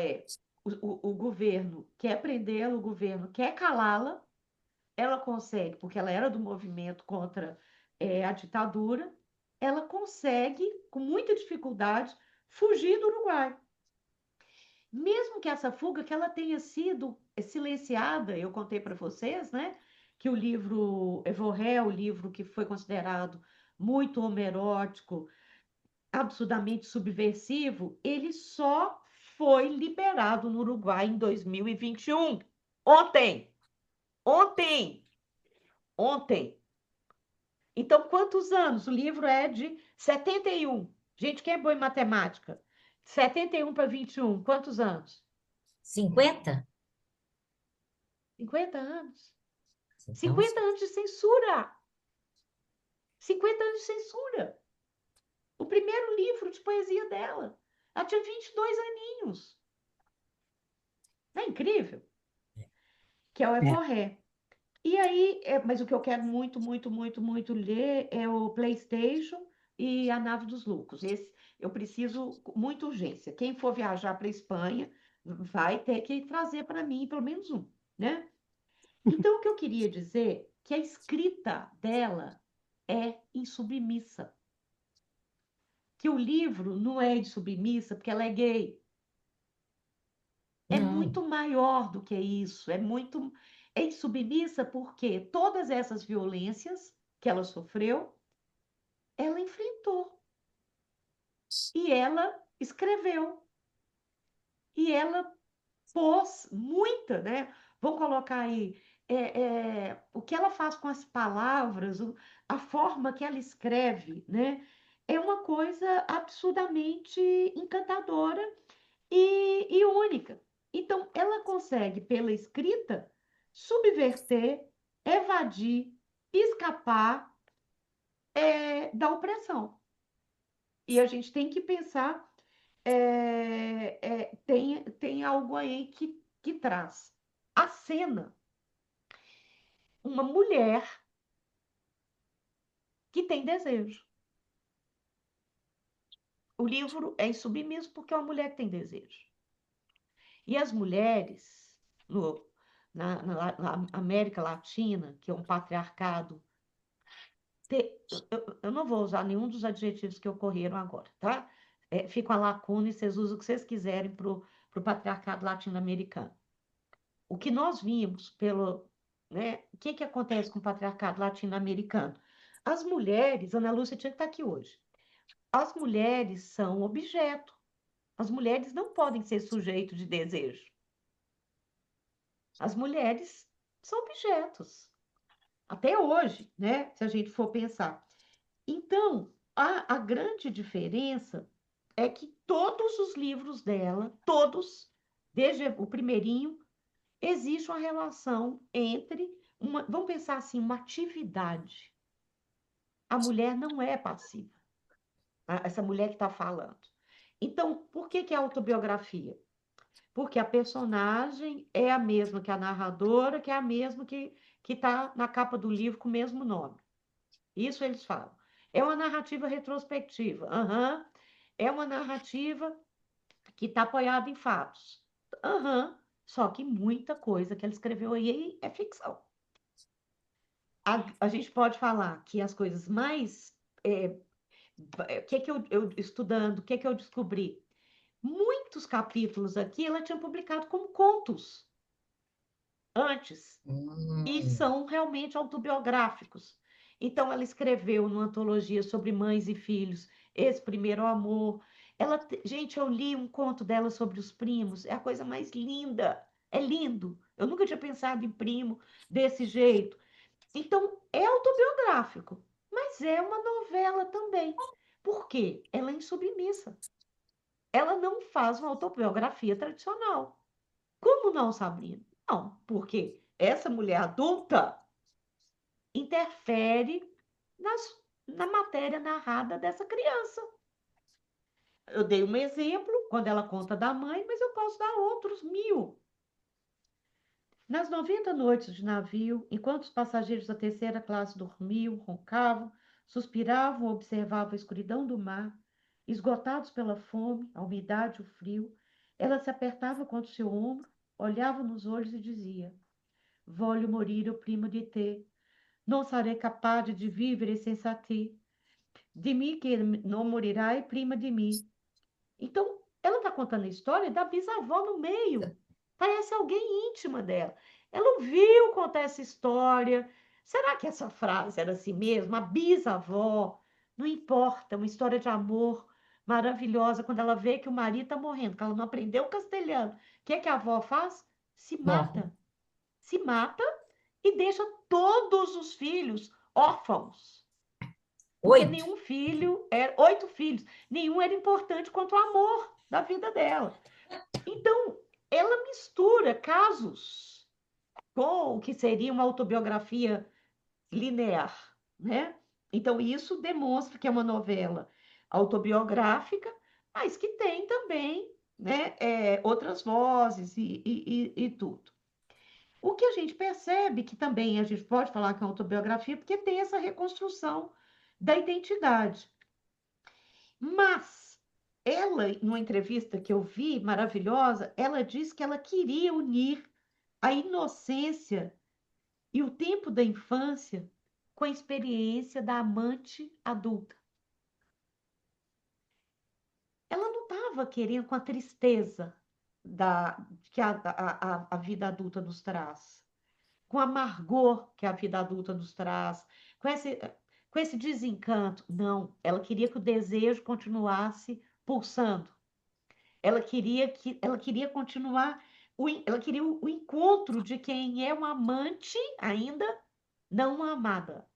o governo quer prendê-la, o governo quer calá-la, ela consegue, porque ela era do movimento contra a ditadura, ela consegue, com muita dificuldade, fugir do Uruguai. Mesmo que essa fuga que ela tenha sido silenciada, eu contei para vocês, né, que o livro Evorré, o livro que foi considerado muito homerótico, absurdamente subversivo, ele só foi liberado no Uruguai em 2021. Ontem! Ontem! Ontem! Então, quantos anos? O livro é de 71. Gente, quem é boa em matemática? 71 para 21, quantos anos? 50? 50 anos. Então, 50 anos de censura. 50 anos de censura. O primeiro livro de poesia dela. Ela tinha 22 aninhos. Não é incrível? Que é o É. Evorré. E aí, mas o que eu quero muito, muito, muito, muito ler é o PlayStation e a Nave dos Loucos. Esse eu preciso com muita urgência. Quem for viajar para a Espanha vai ter que trazer para mim pelo menos um, né? Então, o que eu queria dizer é que a escrita dela é insubmissa. Que o livro não é insubmissa porque ela é gay. É não. muito maior do que isso. É insubmissa porque todas essas violências que ela sofreu ela enfrentou e ela escreveu e ela pôs muita, né? Vou colocar aí o que ela faz com as palavras, a forma que ela escreve, né? É uma coisa absurdamente encantadora e única. Então, ela consegue, pela escrita, subverter, evadir, escapar da opressão. E a gente tem que pensar, tem algo aí que traz. A cena, uma mulher que tem desejo. O livro é insubmisso porque é uma mulher que tem desejo. E as mulheres, na América Latina, que é um patriarcado, eu não vou usar nenhum dos adjetivos que ocorreram agora, tá? Fica a lacuna e vocês usam o que vocês quiserem para o patriarcado latino-americano. O que nós vimos né? O que acontece com o patriarcado latino-americano? As mulheres, Ana Lúcia tinha que estar aqui hoje. As mulheres são objeto. As mulheres não podem ser sujeito de desejo. As mulheres são objetos. Até hoje, né? Se a gente for pensar. Então, a grande diferença é que todos os livros dela, todos, desde o primeirinho, existe uma relação entre vamos pensar assim, uma atividade. A mulher não é passiva, essa mulher que está falando. Então, por que é autobiografia? Porque a personagem é a mesma que a narradora, que é a mesma que está na capa do livro com o mesmo nome. Isso eles falam. É uma narrativa retrospectiva. Aham. É uma narrativa que está apoiada em fatos. Aham. Só que muita coisa que ela escreveu aí é ficção. A gente pode falar que as coisas mais. O que eu estudando, o que eu descobri? Muitos capítulos aqui ela tinha publicado como contos antes. E Hum, são realmente autobiográficos. Então, ela escreveu numa antologia sobre mães e filhos, Esse Primeiro Amor. Gente, eu li um conto dela sobre os primos, é a coisa mais linda, é lindo. Eu nunca tinha pensado em primo desse jeito. Então, é autobiográfico, mas é uma novela também. Por quê? Ela é insubmissa. Ela não faz uma autobiografia tradicional. Como não, Sabrina? Não, porque essa mulher adulta interfere na matéria narrada dessa criança. Eu dei um exemplo quando ela conta da mãe, mas eu posso dar outros 1000. Nas 90 noites de navio, enquanto os passageiros da terceira classe dormiam, roncavam, suspiravam, observavam a escuridão do mar, esgotados pela fome, a umidade e o frio, ela se apertava contra o seu ombro, olhava nos olhos e dizia: Voglio morire prima di te, non sarei capace di vivere senza te. Dimmi que não morirai prima de mim. Então, ela está contando a história da bisavó no meio. Parece alguém íntima dela. Ela ouviu contar essa história. Será que essa frase era assim mesmo? A bisavó, não importa, uma história de amor maravilhosa, quando ela vê que o marido está morrendo, que ela não aprendeu o castelhano. O que é que a avó faz? Se morre. mata. Se mata e deixa todos os filhos órfãos. Porque 8. nenhum filho, 8 filhos, nenhum era importante quanto o amor da vida dela. Então, ela mistura casos com o que seria uma autobiografia linear, né? Então, isso demonstra que é uma novela autobiográfica, mas que tem também, né, outras vozes e tudo. O que a gente percebe que também a gente pode falar que é autobiografia, porque tem essa reconstrução da identidade. Mas ela, numa entrevista que eu vi, maravilhosa, ela disse que ela queria unir a inocência e o tempo da infância com a experiência da amante adulta. Ela não estava querendo com a tristeza que a vida adulta nos traz, com o amargor que a vida adulta nos traz, com esse desencanto. Não, ela queria que o desejo continuasse pulsando. Ela queria continuar, ela queria o encontro de quem é um amante ainda não uma amada,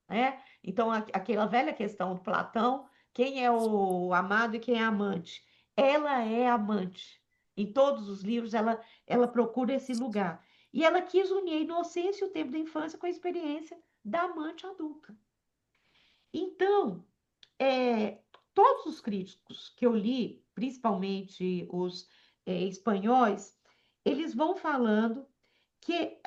né? Então, aquela velha questão do Platão, quem é o amado e quem é amante? Ela é amante. Em todos os livros, ela procura esse lugar. E ela quis unir a inocência e o tempo da infância com a experiência da amante adulta. Então, é, todos os críticos que eu li, principalmente os espanhóis, eles vão falando que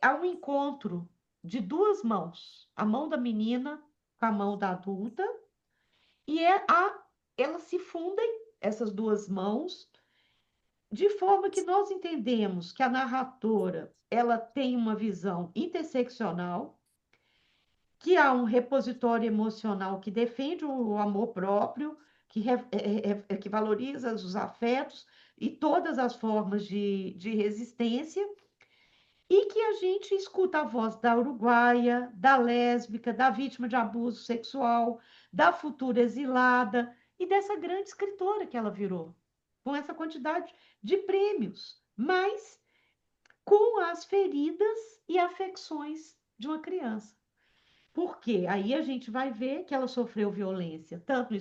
há um encontro de duas mãos, a mão da menina com a mão da adulta, e elas se fundem, essas duas mãos, de forma que nós entendemos que a narradora ela tem uma visão interseccional, que há um repositório emocional que defende o amor próprio, que valoriza os afetos e todas as formas de resistência, e que a gente escuta a voz da uruguaia, da lésbica, da vítima de abuso sexual, da futura exilada e dessa grande escritora que ela virou, com essa quantidade de prêmios, mas com as feridas e afecções de uma criança. Porque aí a gente vai ver que ela sofreu violência tanto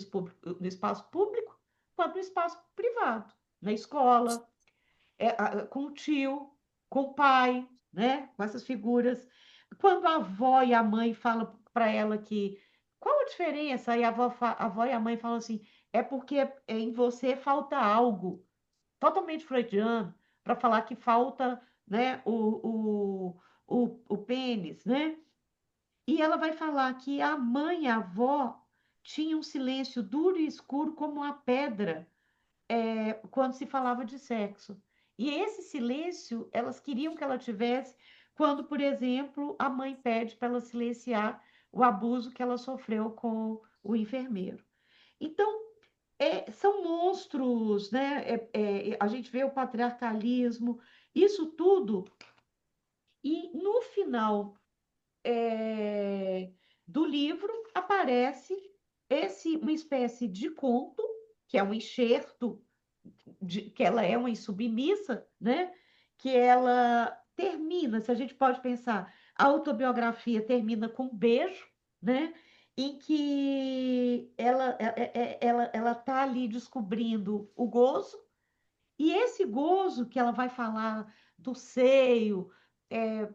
no espaço público quanto no espaço privado, na escola, com o tio, com o pai, né? Com essas figuras. Quando a avó e a mãe falam para ela que qual a diferença? Aí a avó e a mãe falam assim, é porque em você falta algo, totalmente freudiano, para falar que falta, né, o pênis, né? E ela vai falar que a mãe e a avó tinham um silêncio duro e escuro como a pedra, quando se falava de sexo. E esse silêncio elas queriam que ela tivesse quando, por exemplo, a mãe pede para ela silenciar o abuso que ela sofreu com o enfermeiro. Então, são monstros, né? A gente vê o patriarcalismo, isso tudo, e no final do livro aparece uma espécie de conto, que é um enxerto que ela é uma insubmissa, né? Que ela termina, se a gente pode pensar, a autobiografia termina com um beijo, né? Em que ela tá ali descobrindo o gozo, e esse gozo que ela vai falar do seio, é,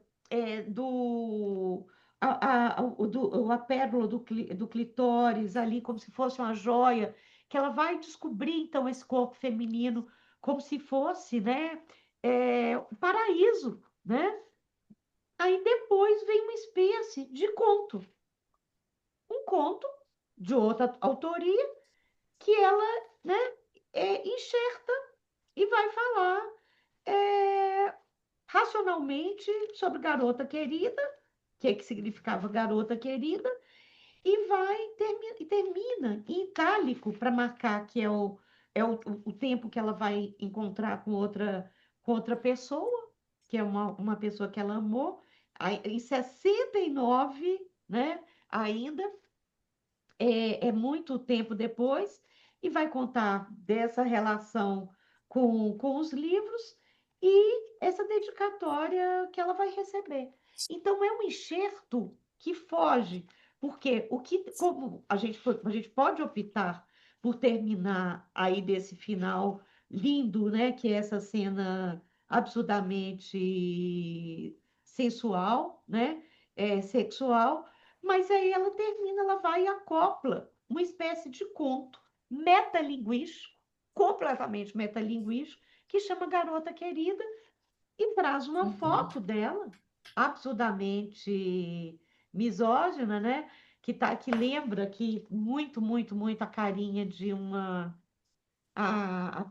a pérola do clitóris ali, como se fosse uma joia, que ela vai descobrir, então, esse corpo feminino como se fosse, né, um paraíso, né? Aí depois vem uma espécie de conto, um conto de outra autoria, que ela, né, enxerta e vai falar é, racionalmente sobre garota querida, o que significava garota querida, e termina em itálico para marcar que é o tempo que ela vai encontrar com outra pessoa, que é uma pessoa que ela amou, aí, em 69, né, ainda, é muito tempo depois, e vai contar dessa relação com os livros e essa dedicatória que ela vai receber. Então, é um enxerto que foge, porque como a gente pode optar por terminar aí desse final lindo, né, que é essa cena absurdamente sensual, né, sexual, mas aí ela termina, ela vai e acopla uma espécie de conto metalinguístico, completamente metalinguístico, que chama Garota Querida, e traz uma foto dela, absurdamente misógina, né? Que lembra que muito, muito, muito a carinha de uma. A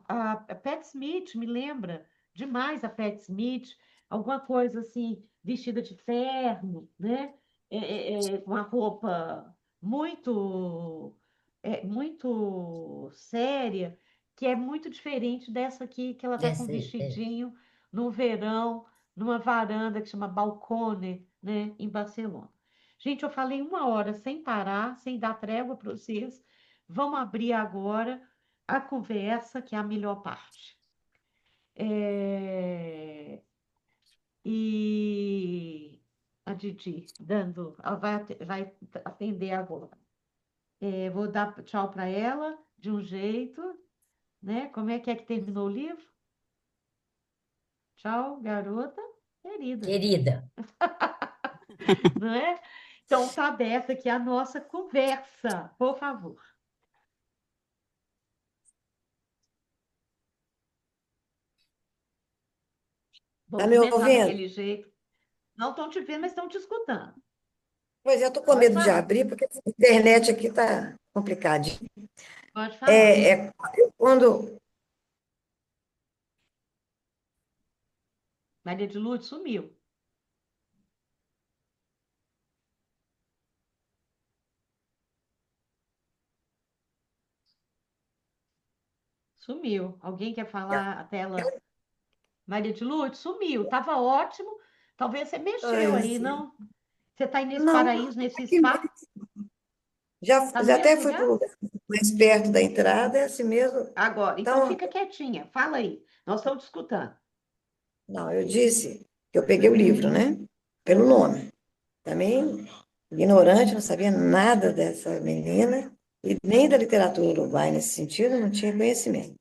Pat Smith me lembra demais a Pat Smith, alguma coisa assim, vestida de terno, né? Com uma roupa muito, muito séria, que é muito diferente dessa aqui, que ela está com um Dessa aí, vestidinho no verão, numa varanda que chama Balcone, né, em Barcelona. Gente, eu falei 1 hora sem parar, sem dar trégua para vocês. Vamos abrir agora a conversa, que é a melhor parte. E a Didi ela vai atender agora. Vou dar tchau para ela, de um jeito, né? Como é que terminou o livro? Tchau, garota querida, querida. não é? Então, tá aberta aqui a nossa conversa, por favor. Tá Vamos me começar ouvindo? daquele jeito. Não estão te vendo, mas estão te escutando. Pois é, eu estou com Pode medo de falar, abrir, porque a internet aqui está complicadinha. pode falar. É, quando. Maria de Lourdes sumiu. Sumiu. Alguém quer falar a tela? Maria de Lourdes sumiu. Tava ótimo. Talvez você mexeu aí, Pois é. não? Você está aí nesse Não, paraíso, nesse aqui spa? Tá no já até mesmo fui lugar? para o lugar mais perto da entrada, é assim mesmo. Agora. Então Então, fica quietinha. Fala aí. Nós estamos te escutando. não, eu disse que eu peguei o livro, né? Pelo nome. Também ignorante, não sabia nada dessa menina. e nem da literatura uruguaia nesse sentido, não tinha conhecimento.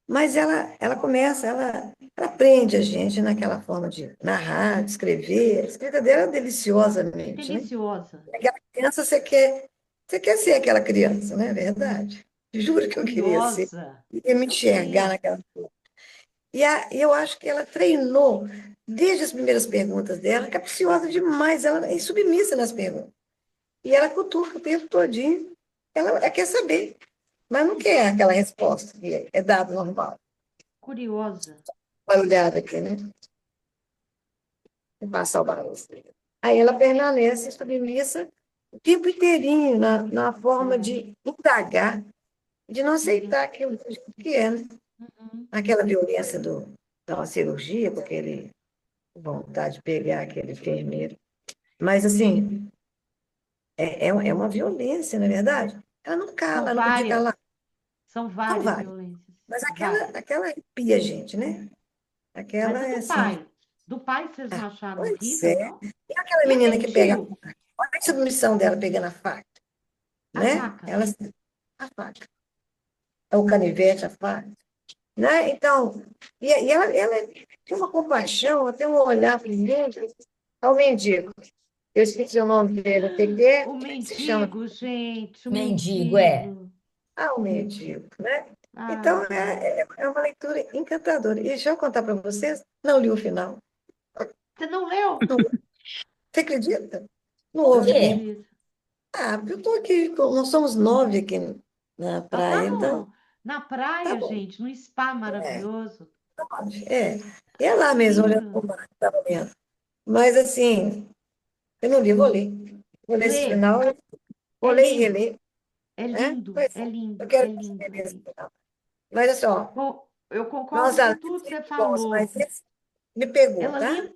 Mas ela começa, ela prende a gente naquela forma de narrar, de escrever. A escrita dela é deliciosamente, né? Deliciosa, Aquela criança, você quer ser aquela criança, não é verdade? Juro que eu queria ser, curiosa. queria me Eu enxergar sei. naquela. E eu acho que ela treinou, desde as primeiras perguntas dela, capciosa demais, ela é submissa nas perguntas. E ela cutuca o tempo todinho. Ela quer saber, mas não quer aquela resposta que é dada normal. Curiosa. Uma olhada aqui, né? Vou passar o balanço. Aí ela permanece submissa o tempo inteirinho, na forma de indagar, de não aceitar aquilo do jeito que é, né? Uhum. Aquela violência da uma cirurgia, com aquele vontade de pegar aquele enfermeiro. Mas, assim, é uma violência, não é verdade? Ela não São cala, não podia várias, calar. são São várias várias. violências, Mas várias. aquela arrepia a gente, né? Mas Aquela a é assim. do pai vocês não Ah, acharam pois horrível, é. não? E aquela E menina aquele que pega. tio, Olha a submissão dela pegando a faca, a né? faca? Ela, a faca. É o canivete, a faca. Né? Então, e ela tem uma compaixão, ela tem um olhar para gente, ao mendigo. Eu esqueci o nome dele, O como é que se chama? mendigo, gente, o Mendigo, é. mendigo. Ah, o mendigo, né? Ai, Então, gente. é uma leitura encantadora. E deixa eu contar para vocês, não li o final. Você não leu? Você acredita? Não Por houve quê? tempo. Acredito. Ah, porque eu estou aqui, nós somos 9 aqui na Ah, tá praia, então na tá praia, bom. gente, num spa É, maravilhoso. é. E é lá Que mesmo, olhando lindo. o mar que estava vendo. Mas, assim, eu não li, vou ler. Vou ler esse Lê, final, vou é ler e lindo, reler, é né? lindo, Pois é é, eu lindo, é quero lindo, ler é esse lindo. final. Mas, assim, ó, Bom, eu nós concordo com além tudo que de você bons, mas falou. esse me pegou, Ela tá?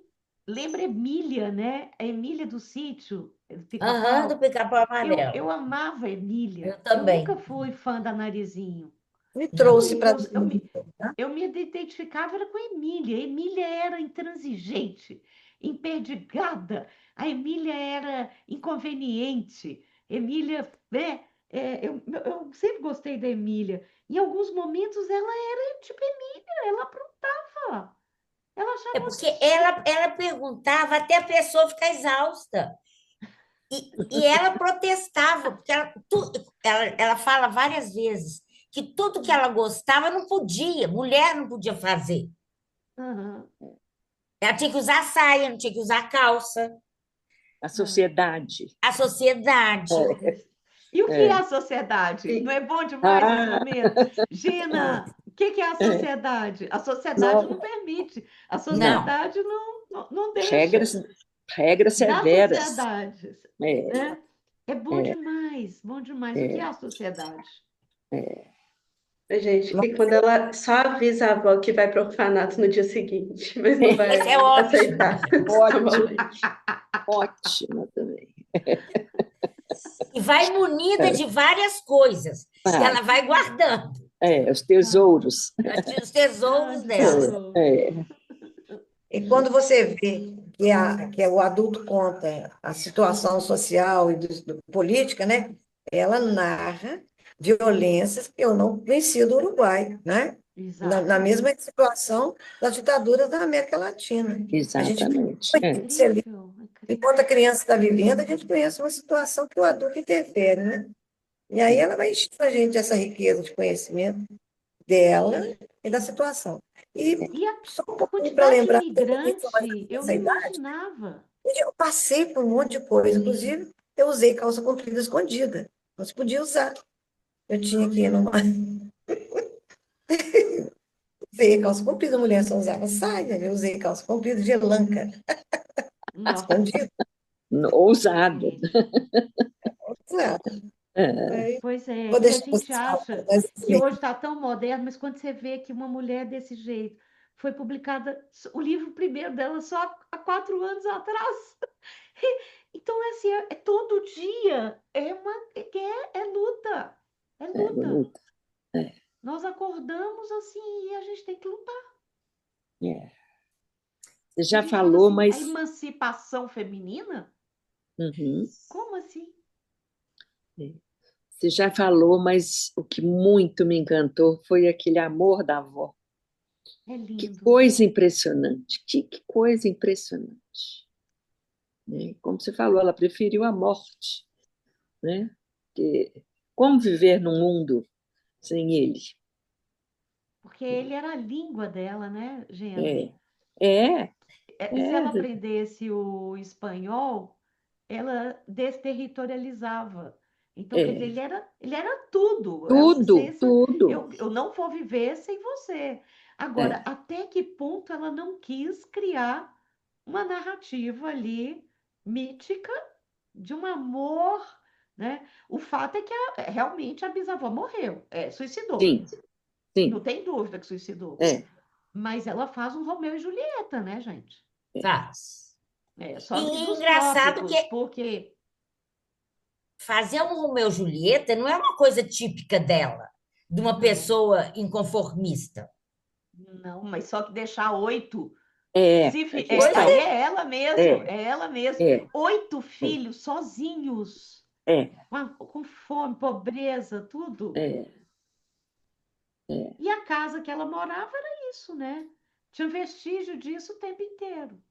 lembra Emília, né? A Emília do sítio, do Aham, do Pica-Pau. Pica-Pau Eu Amarelo. amava a Emília. Eu Eu nunca também. fui fã da Narizinho. Me Não. trouxe para dentro, tá? Eu me identificava era com a Emília. A Emília era intransigente, emperdigada. A Emília era inconveniente. Emília, né? Eu sempre gostei da Emília. Em alguns momentos ela era tipo Emília, ela aprontava. Ela É achava um porque absurdo. ela perguntava até a pessoa ficar exausta. E ela protestava, porque ela fala várias vezes que tudo que ela gostava não podia, mulher não podia fazer. Aham, Ela tinha que usar saia, não tinha que usar calça. A aham. sociedade. A sociedade. E o que é É. a sociedade? Não é bom demais esse Ah, momento? Gina, o que é a é. sociedade? A sociedade não Não, permite, a Não. sociedade não deixa. regras, regras Das severas. sociedades, É, né? É bom é, demais, bom demais. O que é é, a sociedade? é. Gente, e quando ela só avisa a avó que vai para o orfanato no dia seguinte, mas não Esse é vai ótimo. aceitar tomar Ótimo, leite. ótima também. E vai munida É, de várias coisas que ela vai. vai guardando. Os tesouros. Os tesouros Ai, que dela. tesouro. E quando você vê que o adulto conta a situação social e política, né? Ela narra violências que eu não conhecia do Uruguai, né? Na mesma Exatamente. situação das ditaduras da América Latina. A gente Exatamente. conhece ali, Incrível, enquanto a incrível. criança está vivendo, a gente conhece uma situação que o adulto interfere, né? E aí ela vai encher a gente essa riqueza de conhecimento dela e da situação. E E a só um pouquinho para quantidade de lembrar, porque eu sou mais imigrante, eu dessa não idade, imaginava. eu passei por um monte de coisa. Inclusive, eu usei calça comprida escondida. Não se podia usar. Eu tinha que ir numa. Usei calça comprida, a mulher só usava saia. Eu usei calça comprida de lanca, Nossa, escondida. Ousado. gente. Usava. É, Aí, Pois é, vou e a deixar gente vocês falarem, acha mas que assim, hoje está tão moderno, mas quando você vê que uma mulher desse jeito foi publicada, o livro primeiro dela só há 4 anos atrás. Então, é assim, é todo dia, é luta, é luta. luta. É, Nós acordamos assim e a gente tem que lutar. é. Você A já gente fala falou, assim, a mas emancipação feminina? uhum, Como assim? é. Você já falou, mas o que muito me encantou foi aquele amor da avó. É Que lindo. coisa impressionante, que coisa impressionante. Né? Como você falou, ela preferiu a morte, né? Que, como viver num mundo sem ele? Porque ele era a língua dela, né, Gena? É, é, Se ela é, aprendesse o espanhol, ela desterritorializava. Então, quer dizer, é. ele era tudo. É a Tudo, ausência. tudo. Eu não vou viver sem você. Agora, É, até que ponto ela não quis criar uma narrativa ali mítica de um amor, né? O fato é que realmente a bisavó morreu, suicidou. sim, Não sim, tem dúvida que suicidou. é, Mas ela faz um Romeu e Julieta, né, gente? Faz. Só que E é dos engraçado que trópicos, porque fazer um Romeu e Julieta não é uma coisa típica dela, de uma não, pessoa inconformista. não, mas só que deixar oito, a Pois aí questão. é, é ela mesmo, É, é ela mesmo. é, 8 é, filhos sozinhos, é, com fome, pobreza, tudo. é, é, E a casa que ela morava era isso, né? Tinha vestígio disso o tempo inteiro.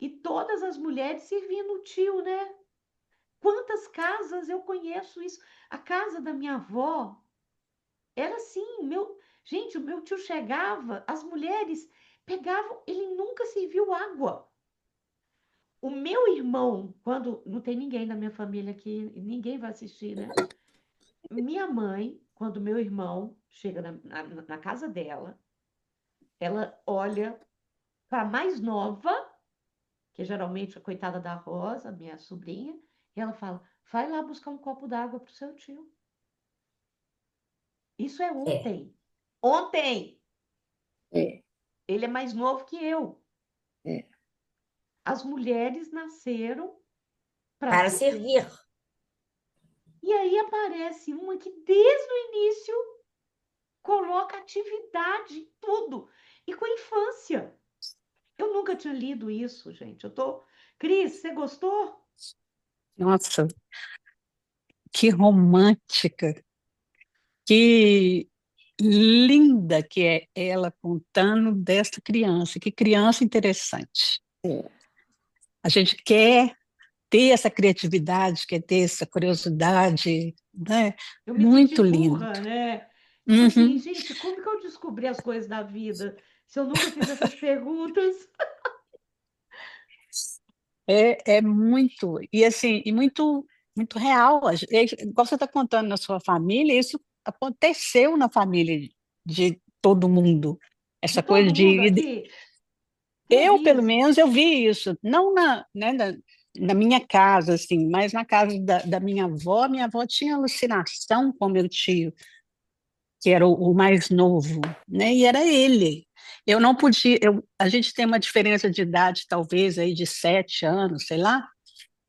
E todas as mulheres servindo o tio, né? Quantas casas eu conheço isso? A casa da minha avó era assim, gente, o meu tio chegava, as mulheres pegavam, ele nunca serviu água. O meu irmão, quando não tem ninguém da minha família aqui, ninguém vai assistir, né? Minha mãe, quando meu irmão chega na casa dela, ela olha para a mais nova, que é geralmente a coitada da Rosa, minha sobrinha, e ela fala: vai lá buscar um copo d'água para o seu tio. Isso é é, ontem. Ontem! é, Ele é mais novo que eu. é. As mulheres nasceram para para servir. servir. E aí aparece uma que desde o início coloca atividade em tudo. E com a infância. Eu nunca tinha lido isso, gente. Cris, você gostou? Nossa, que romântica, que linda que é ela contando dessa criança, que criança interessante. É. A gente quer ter essa criatividade, quer ter essa curiosidade, né? Eu me senti Muito lindo. burra, né? Tipo assim, Uhum. gente, como que eu descobri as coisas da vida se eu nunca fiz essas perguntas? É muito, e assim, e muito, muito real. Igual você está contando na sua família, isso aconteceu na família de todo mundo. De Essa coisa todo mundo de aqui, eu, teve pelo isso. menos, eu vi isso, não na minha casa, assim, mas na casa da minha avó. Minha avó tinha alucinação com meu tio, que era o mais novo, né? E era ele. Eu não podia, a gente tem uma diferença de idade, talvez, aí de 7 anos, sei lá,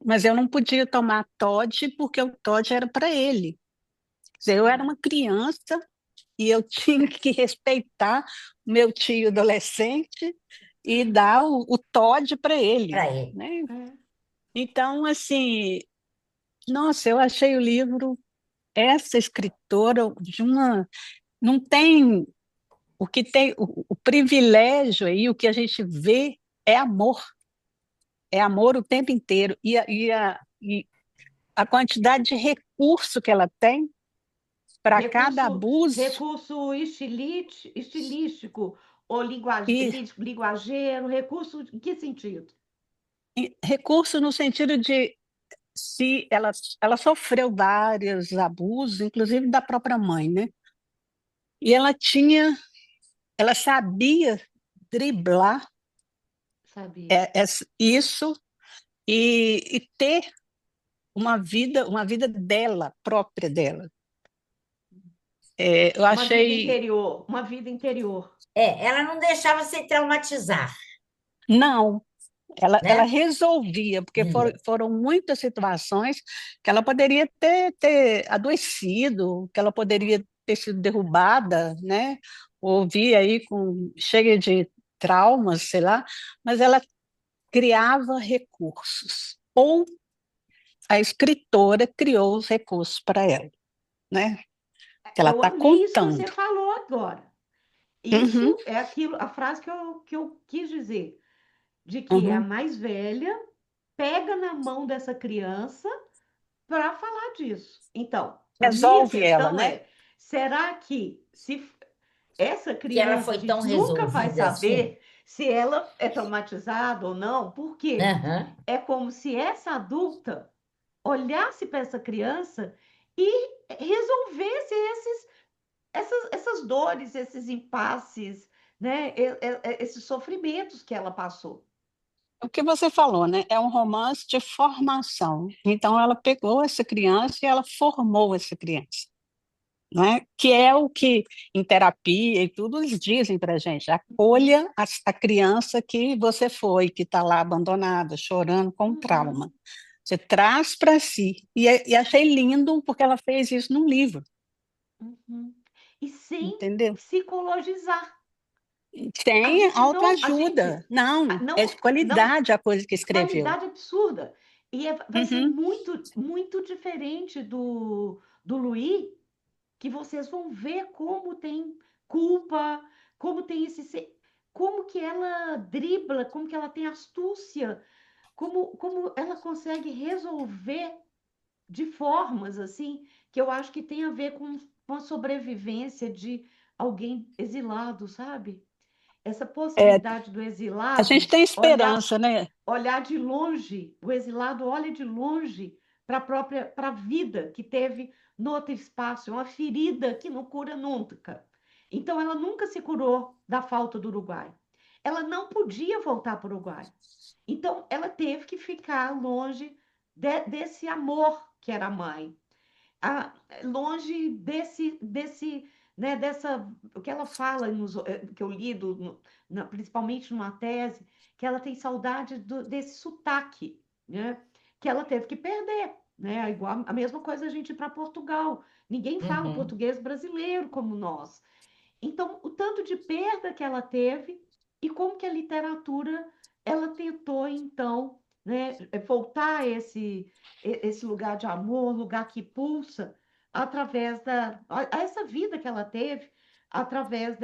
mas eu não podia tomar Todd porque o Todd era para ele. Quer dizer, eu era uma criança e eu tinha que respeitar meu tio adolescente e dar o Todd para ele, Para ele. né? É. Então, assim, nossa, eu achei o livro, essa escritora, de uma. Não tem. O que tem, o privilégio aí, o que a gente vê é amor o tempo inteiro. E a quantidade de recurso que ela tem para cada Recurso, abuso. recurso estilístico ou E, linguageiro, recurso em que sentido? e recurso no sentido de se ela sofreu vários abusos, inclusive da própria mãe, né? E ela sabia driblar Sabia. isso e ter uma vida dela, própria dela. Eu Uma vida achei, interior, uma vida interior. Ela não deixava se traumatizar, não, ela né? resolvia, porque Via. foram muitas situações que ela poderia ter adoecido, que ela poderia ter sido derrubada, né? Ou vir aí cheia de traumas, sei lá, mas ela criava recursos. Ou a escritora criou os recursos para ela, né? Que ela Eu está amei isso que você contando. falou agora. Uhum, Isso é aquilo, a frase que eu quis dizer, de que a uhum. mais velha pega na mão dessa criança para falar disso. Então, a minha Resolve ela, questão né? é: será que se essa Que ela criança, a foi tão gente nunca vai resolvida assim. saber se ela é traumatizada ou não? Por quê? Aham. É como se essa adulta olhasse para essa criança e resolvesse essas dores, esses impasses, né? Esses sofrimentos que ela passou. O que você falou, né? É um romance de formação. Então, ela pegou essa criança e ela formou essa criança, né? Que é o que em terapia e tudo eles dizem para a gente: acolha a criança que você foi, que está lá abandonada, chorando com Uhum, trauma. Você traz para si. E achei lindo porque ela fez isso num livro, uhum. E sem entendeu? psicologizar. A Tem gente não, a gente autoajuda. Não, é de não qualidade a coisa que escreveu. qualidade absurda. E vai ser Uhum. muito, muito diferente do Luí, que vocês vão ver como tem culpa, como tem como que ela dribla, como que ela tem astúcia, como ela consegue resolver de formas assim, que eu acho que tem a ver com a sobrevivência de alguém exilado, sabe? Essa É, possibilidade do a gente exilado tem olhar esperança, né? olhar de longe, o exilado olha de longe para a vida que teve no outro espaço, é uma ferida que não cura nunca. Então, ela nunca se curou da falta do Uruguai. Ela não podia voltar para o Uruguai. Então, ela teve que ficar longe desse amor que era a mãe, longe né, o que ela fala, que eu li, principalmente numa tese, que ela tem saudade desse sotaque, né, que ela teve que perder, né, igual a mesma coisa a gente ir para Portugal, ninguém fala o Uhum. português brasileiro como nós. Então, o tanto de perda que ela teve e como que a literatura ela tentou então, né, voltar esse lugar de amor, lugar que pulsa através a essa vida que ela teve através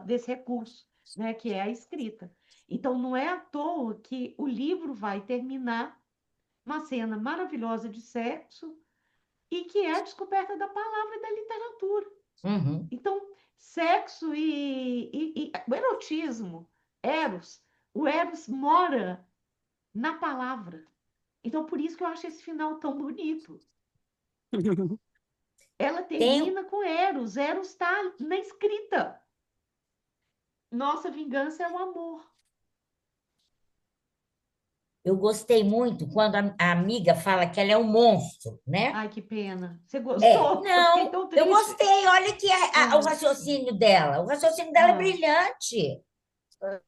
desse recurso, né, que é a escrita. Então, não é à toa que o livro vai terminar uma cena maravilhosa de sexo e que é a descoberta da palavra e da literatura. Uhum. Então, sexo e o erotismo, o Eros mora na palavra. Então, por isso que eu acho esse final tão bonito. Ela Tem, termina com Eros. Eros está na escrita. Nossa vingança é o amor. eu gostei muito quando a amiga fala que ela é um monstro, né? Ai, que pena. Você É, gostou? Eu fiquei não, tão eu triste. gostei. Olha que o Ah, raciocínio dela. O raciocínio dela é ah, brilhante.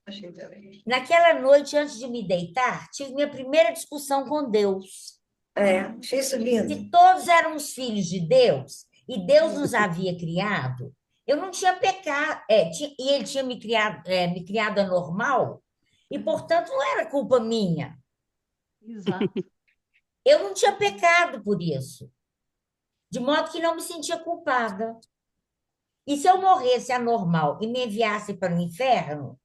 Achei também. Naquela noite, antes de me deitar, tive minha primeira discussão com Deus. É, achei isso Se lindo. todos éramos filhos de Deus e Deus nos uhum, havia criado, eu não tinha pecado, e ele tinha me criado anormal, e portanto não era culpa minha. exato. Eu não tinha pecado por isso, de modo que não me sentia culpada. E se eu morresse anormal e me enviasse para o inferno,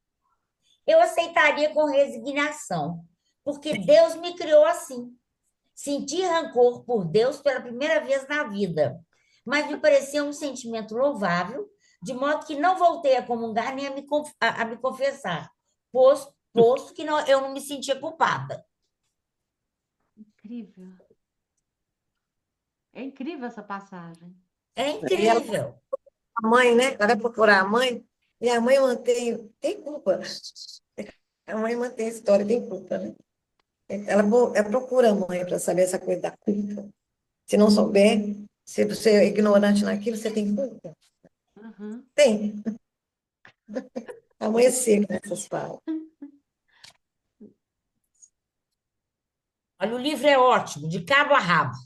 eu aceitaria com resignação, porque Deus me criou assim. Senti rancor por Deus pela primeira vez na vida, mas me parecia um sentimento louvável, de modo que não voltei a comungar nem a me confessar, posto que eu não me sentia culpada. Incrível. É incrível essa passagem. É E ela, incrível. a mãe, né? Ela vai procurar a mãe, e a mãe tem culpa. A mãe mantém a história, tem culpa, né? Ela procura a mãe para saber essa coisa da culpa. Se não souber, se você é ignorante naquilo, você tem culpa? Uhum. Tem. A mãe é seca nessas falas. Olha, o livro é ótimo, de cabo a rabo.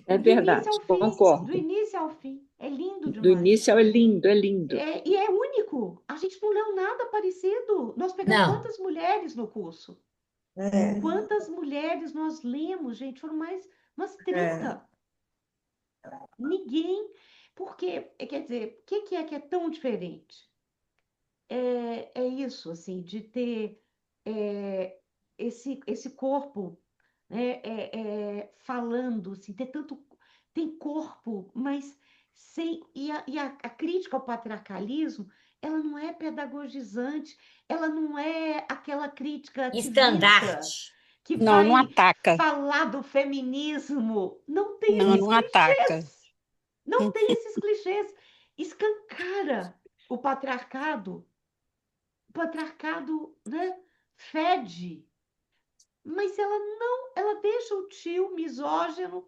É Do início ao verdade, fim. Do concordo. início ao fim. É lindo Do demais. início é lindo, é lindo. E é único. A gente não leu nada parecido. Nós pegamos Não, quantas mulheres no curso? É, Quantas mulheres nós lemos, gente? Foram mais umas é, 30. Ninguém. Porque, quer dizer, o que é tão diferente? É isso, assim, de ter é, esse corpo, né, falando, assim, ter tanto. Tem corpo, mas sem. E a crítica ao patriarcalismo, ela não é pedagogizante, ela não é aquela crítica ativista Estandarte. que Não, não vai ataca. falar do feminismo. Não tem Não, esses não ataca. clichês. Não tem esses clichês. Escancara o patriarcado. O patriarcado, né, fede, mas ela deixa o tio misógino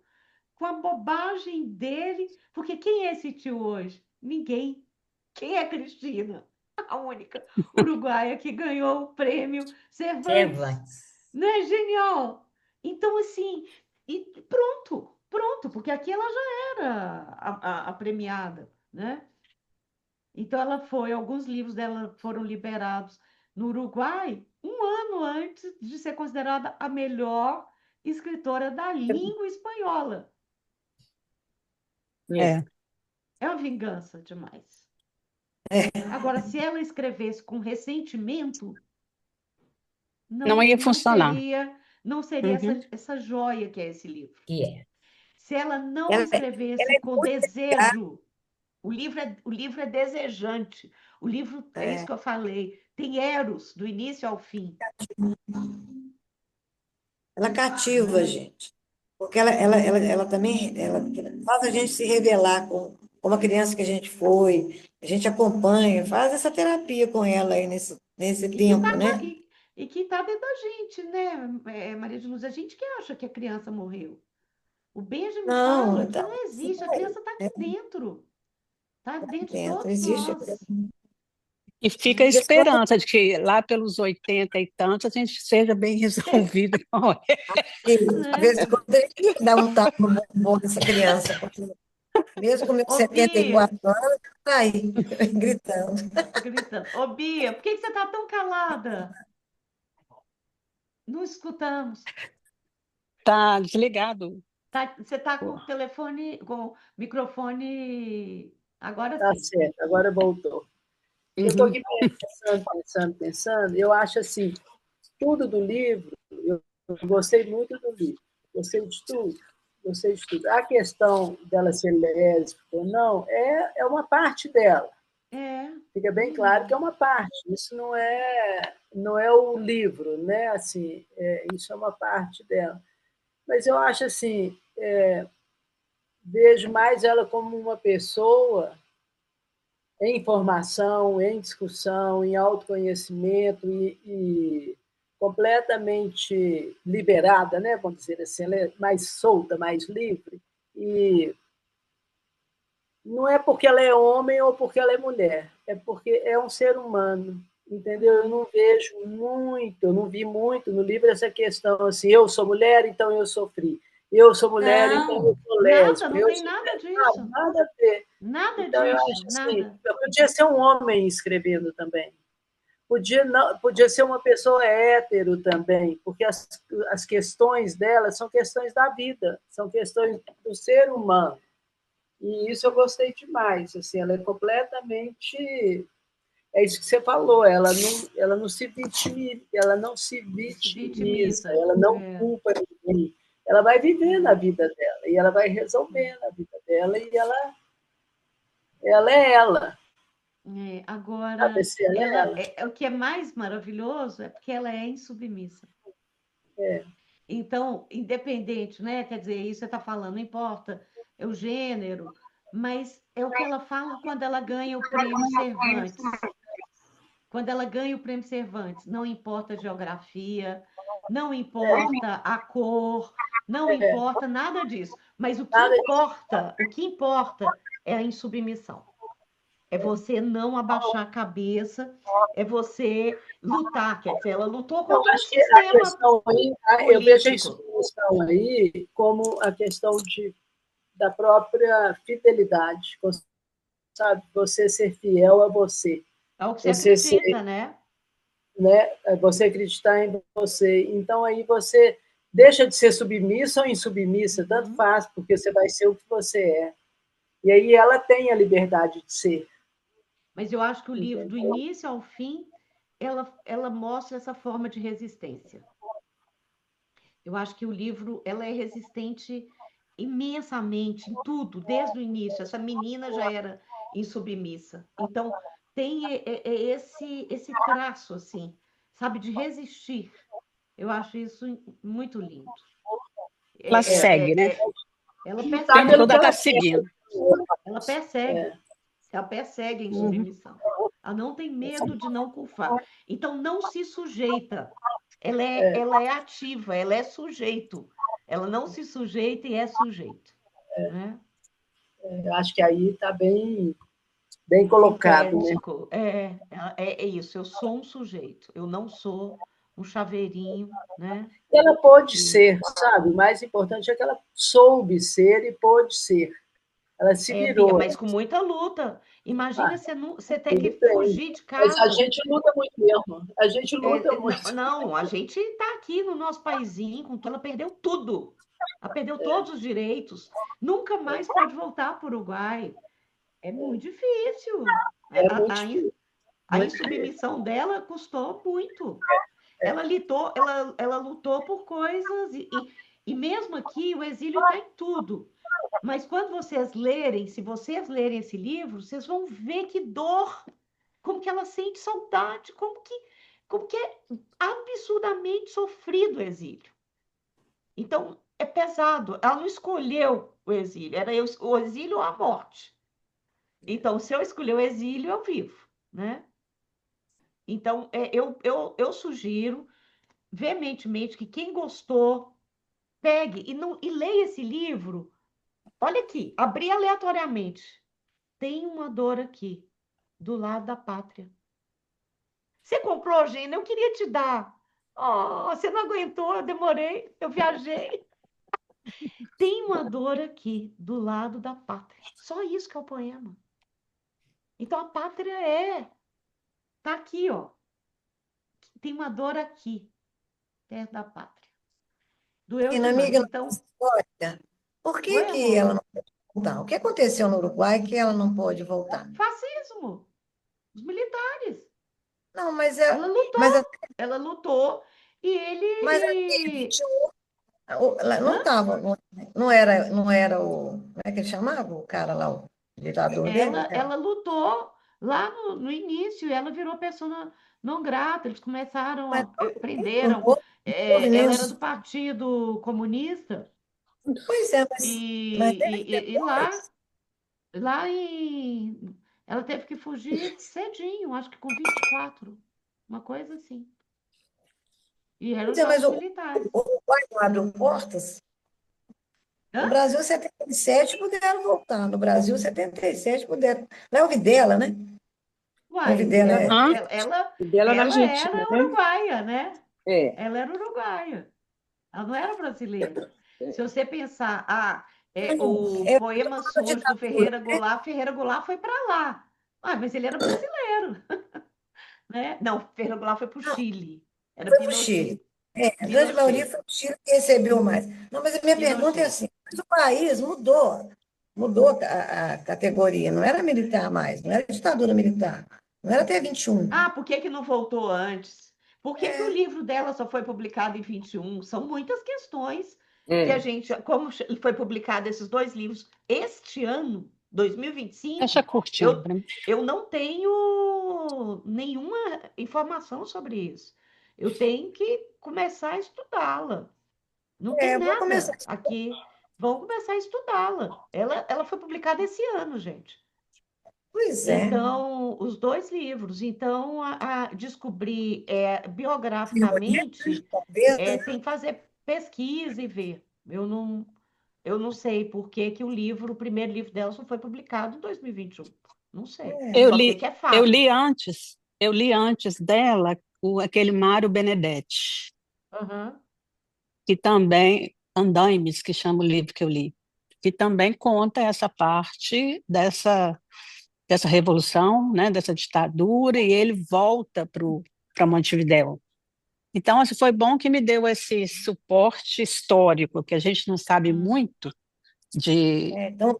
com a bobagem dele, porque quem é esse tio hoje? Ninguém. Quem é Cristina? A única uruguaia que ganhou o prêmio Cervantes. Cervantes. Não é genial? Então, assim, e pronto, porque aqui ela já era a premiada, né? Então, alguns livros dela foram liberados no Uruguai um ano antes de ser considerada a melhor escritora da língua espanhola. É. É, É uma vingança demais. Agora, se ela escrevesse com ressentimento, não ia não funcionar. seria, não seria Uhum. essa joia que é esse livro. Que é. Se ela não ela, ela escrevesse é com muito desejo, o livro é desejante. O livro, é isso é, que eu falei, tem eros do início ao fim. ela cativa a Né? gente. Porque ela também ela faz a gente se revelar como a criança que a gente foi, a gente acompanha, faz essa terapia com ela aí nesse E que tempo, está né? e que tá dentro da gente, né, Maria de Luz? A gente que acha que a criança morreu. O Benjamin Não, fala que então, não isso existe, a daí, criança está aqui dentro, está dentro de dentro, todos existe. nós. E fica a Né? E as coisas esperança de que lá pelos 80 e tantos a gente seja bem resolvido. que, de Né? vez em quando, a gente dá um tapa no bumbum dessa criança, porque mesmo com meus Ô, 74 Bia, anos, tá aí, gritando. gritando. Ô, Bia, por que que você está tão calada? Não escutamos. Tá desligado. Você está com o telefone, com o microfone. Agora Tá sim. certo, agora voltou. Eu estou Uhum. aqui pensando. Eu acho assim, tudo do livro, eu gostei muito do livro, gostei de tudo, gostei de tudo. A questão dela ser lésbica ou não é uma parte dela. É. Fica bem claro que é uma parte. Isso não é o livro, né? Assim, isso é uma parte dela. Mas eu acho assim, vejo mais ela como uma pessoa em formação, em discussão, em autoconhecimento e completamente liberada, né? Vamos dizer assim, ela é mais solta, mais livre. E não é porque ela é homem ou porque ela é mulher, é porque é um ser humano, entendeu? Eu não vejo muito, eu não vi muito no livro essa questão assim, eu sou mulher, então eu sofri. Eu sou mulher, então eu Não, sou Nada, lésbica. não Eu tem sou... nada disso. nada a ver. Nada Então, eu disso, acho assim, nada. podia ser um homem escrevendo também. Podia ser uma pessoa hétero também, porque as questões dela são questões da vida, são questões do ser humano. E isso eu gostei demais. Assim, ela é completamente. É isso que você falou, ela não se Se vitimiza, vitimiza. ela não É, culpa ninguém. Ela vai vivendo a é, vida dela, e ela vai resolvendo a vida dela, e ela é ela. Sabe? Agora, Assim, ela é ela. o que é mais maravilhoso é porque ela é insubmissa. Então, independente, né? Quer dizer, isso você está falando, não importa, é o gênero, mas é o que ela fala quando ela ganha o prêmio Cervantes. Quando ela ganha o prêmio Cervantes, não importa a geografia, não importa a cor, não importa nada disso. Mas Nada o que importa é a insubmissão. É você não abaixar a cabeça, é você lutar. Quer dizer, ela lutou Eu contra um acho que a sistema questão aí, eu vejo a político. instituição aí como a questão da própria fidelidade, sabe? Você ser fiel a você. É o que você Você ser, acredita, né? né? Você acreditar em você. Então, aí você deixa de ser submissa ou insubmissa, tanto faz, porque você vai ser o que você é. E aí ela tem a liberdade de ser. Mas eu acho que o livro, do início ao fim, ela mostra essa forma de resistência. Eu acho que o livro, ela é resistente imensamente em tudo, desde o início. Essa menina já era insubmissa. Então, tem esse traço, assim, sabe, de resistir. Eu acho isso muito lindo. Ela segue, né? Ela O tempo persegue, todo ela está seguindo. ela persegue, ela persegue a insubmissão. Ela não tem medo de não culpar. Então, não se sujeita. Ela é ativa, ela é sujeito. Ela não se sujeita e é sujeito. Né? Eu acho que aí está bem colocado. Né? É isso, eu sou um sujeito, eu não sou um chaveirinho, né? Ela pôde ser, sabe? O mais importante é que ela soube ser e pôde ser. Ela se virou. Mas com muita luta. Imagina você ter que fugir de casa. Mas a gente luta muito mesmo. A gente luta muito. Não, a gente está aqui no nosso paísinho, ela perdeu tudo. Ela perdeu todos os direitos. Nunca mais pode voltar para o Uruguai. É muito difícil. A insubmissão dela custou muito. Ela lutou por coisas, e mesmo aqui o exílio está em tudo. Mas quando vocês lerem, se vocês lerem esse livro, vocês vão ver que dor, como que ela sente saudade, como que é absurdamente sofrido o exílio. Então, é pesado. Ela não escolheu o exílio, era o exílio ou a morte. Então, se eu escolher o exílio, eu vivo, né? Então, eu sugiro veementemente que quem gostou, pegue e leia esse livro. Olha aqui, abri aleatoriamente. Tem uma dor aqui, do lado da pátria. Você comprou, Gina? Eu queria te dar. Oh, você não aguentou, eu demorei, eu viajei. Tem uma dor aqui, do lado da pátria. Só isso que é o poema. Então, a pátria tá aqui, ó. Tem uma dor aqui, perto da pátria. Doeu demais. Amiga, então, história, por que que ela não pode voltar? O que aconteceu no Uruguai que ela não pode voltar? Fascismo. Os militares. Não, mas ela lutou. Ela lutou e ele. Mas até 21, não estava, não era o. Como é que ele chamava? O cara lá, o ditador dele? Ela lutou lá no início, ela virou pessoa não grata. Eles começaram prenderam. Ela era do Partido Comunista. Pois é, mas. E lá ela teve que fugir cedinho, acho que com 24, uma coisa assim. E eram os militares. O Uruguai não abriu portas? No Brasil, 77 puderam voltar. No Brasil, 77 puderam. Não é o Videla, né? Uai, Videla Videla na Argentina, era uruguaia, né? É. Ela era uruguaia. Ela não era brasileira. Se você pensar, o poema sujo do Ferreira Goulart foi para lá. Mas ele era brasileiro. Né? Não, Ferreira Goulart foi para o Chile. Era foi para o Chile. A grande maioria foi para o Chile que recebeu mais. Não, mas a minha pergunta é assim, mas o país mudou a categoria, não era militar mais, não era ditadura militar, não era até 21. Por que não voltou antes? Por que o livro dela só foi publicado em 21? São muitas questões que a gente, como foi publicado esses 2 livros este ano, 2025, eu não tenho nenhuma informação sobre isso. Eu tenho que começar a estudá-la. Não tem nada aqui. Vamos começar a estudá-la. Ela foi publicada esse ano, gente. Pois é. Então, os 2 livros. Então, descobrir biograficamente, tem que fazer pesquisa e ver. Eu não sei por que o primeiro livro dela só foi publicado em 2021. Não sei. Eu li antes dela aquele Mário Benedetti, que também, Andaimes, que chama o livro que eu li, que também conta essa parte dessa revolução, né, dessa ditadura, e ele volta para o para Montevidéu. Então, assim, foi bom que me deu esse suporte histórico, que a gente não sabe muito de... Então,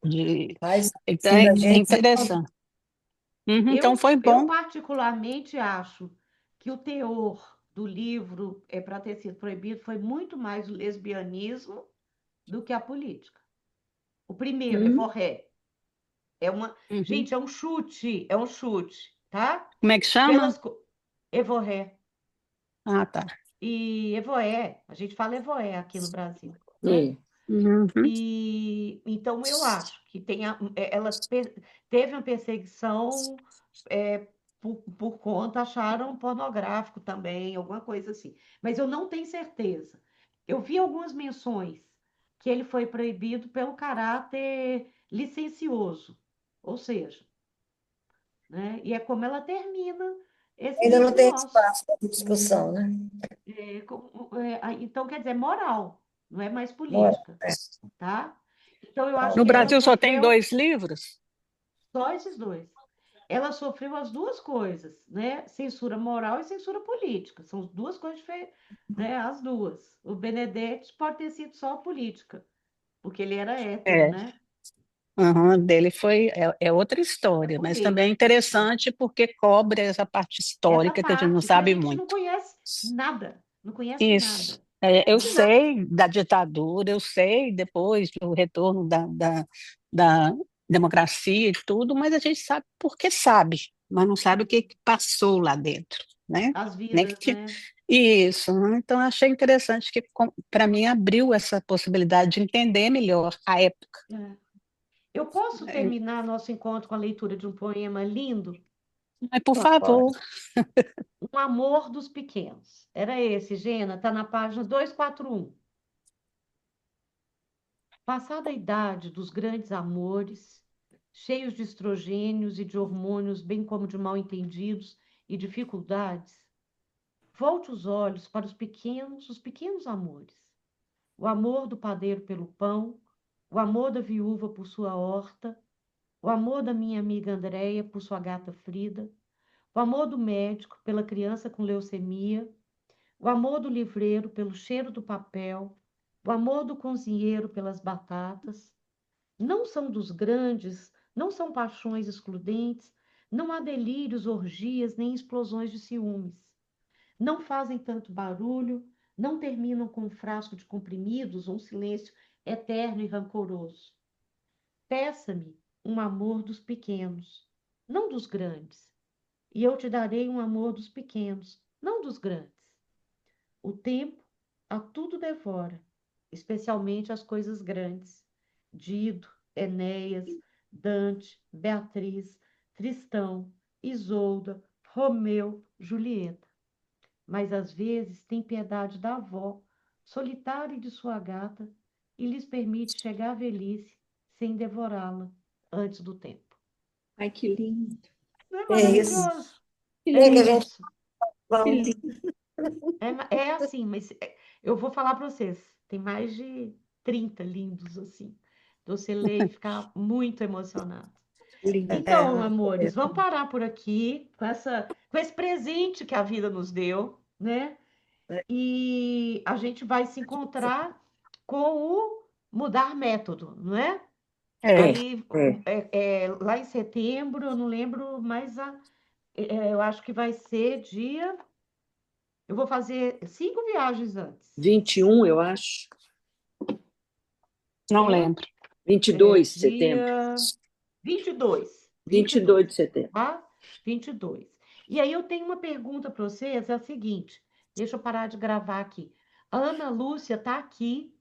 faz Então, sentido a é gente. interessante. Então, foi Eu bom. particularmente acho que o teor do livro, para ter sido proibido, foi muito mais o lesbianismo do que a política. O primeiro, Evorré, gente, é um chute, tá? Como é que chama? Pelas Evorré. Ah, tá. E Evoé, a gente fala Evoé aqui no Brasil, né? Uhum. E então eu acho que ela teve uma perseguição por conta, acharam pornográfico também, alguma coisa assim. Mas eu não tenho certeza. Eu vi algumas menções que ele foi proibido pelo caráter licencioso, ou seja, né? E é como ela termina esse Ainda não livro tem nosso. espaço para discussão, né? Então, quer dizer, moral, não é mais Bora. política, tá? Então, eu acho No que ela Brasil só tem sofreu 2 livros? só esses dois. Ela sofreu as duas coisas, né? Censura moral e censura política. São duas coisas diferentes, né? As duas. O Benedetti pode ter sido só política, porque ele era hétero, É. né? Dele é outra história, mas também é interessante porque cobre essa parte Essa histórica que a gente não parte que a sabe gente não muito. conhece nada, não conhece Isso. nada. Eu sei da ditadura, eu sei depois do retorno da democracia e tudo, mas a gente sabe porque sabe, mas não sabe o que passou lá dentro, né? As Nem vidas, que né? Isso, né? Então achei interessante que para mim abriu essa possibilidade de entender melhor a época. Eu posso terminar nosso encontro com a leitura de um poema lindo? Mas, por favor. Um Amor dos Pequenos. Era esse, Gena, está na página 241. Passada a idade dos grandes amores, cheios de estrogênios e de hormônios, bem como de mal-entendidos e dificuldades, volte os olhos para os pequenos amores. O amor do padeiro pelo pão, o amor da viúva por sua horta, o amor da minha amiga Andréia por sua gata Frida, o amor do médico pela criança com leucemia, o amor do livreiro pelo cheiro do papel, o amor do cozinheiro pelas batatas, não são dos grandes, não são paixões excludentes, não há delírios, orgias, nem explosões de ciúmes. Não fazem tanto barulho, não terminam com um frasco de comprimidos ou um silêncio eterno e rancoroso. Peça-me um amor dos pequenos, não dos grandes, e eu te darei um amor dos pequenos, não dos grandes. O tempo a tudo devora, especialmente as coisas grandes. Dido, Enéas, Dante, Beatriz, Tristão, Isolda, Romeu, Julieta. Mas às vezes tem piedade da avó, solitária e de sua gata, e lhes permite chegar à velhice sem devorá-la antes do tempo. Ai, que lindo. Não é É isso. maravilhoso? Que É que a lindo, gente isso. que vamos. lindo. É assim, mas eu vou falar para vocês, tem mais de 30 lindos assim. Então, você lê e ficar muito emocionado. Lindo. Então, amores, vamos parar por aqui com esse presente que a vida nos deu, né? E a gente vai se encontrar com o Mudar Método, não é? Aí, lá em setembro, eu não lembro, mas eu acho que vai ser dia. Eu vou fazer 5 viagens antes. 21, eu acho. Não É, lembro. 22 de setembro. dia 22. 22 de setembro. Tá? 22. E aí eu tenho uma pergunta para vocês, é a seguinte, deixa eu parar de gravar aqui. A Ana Lúcia está aqui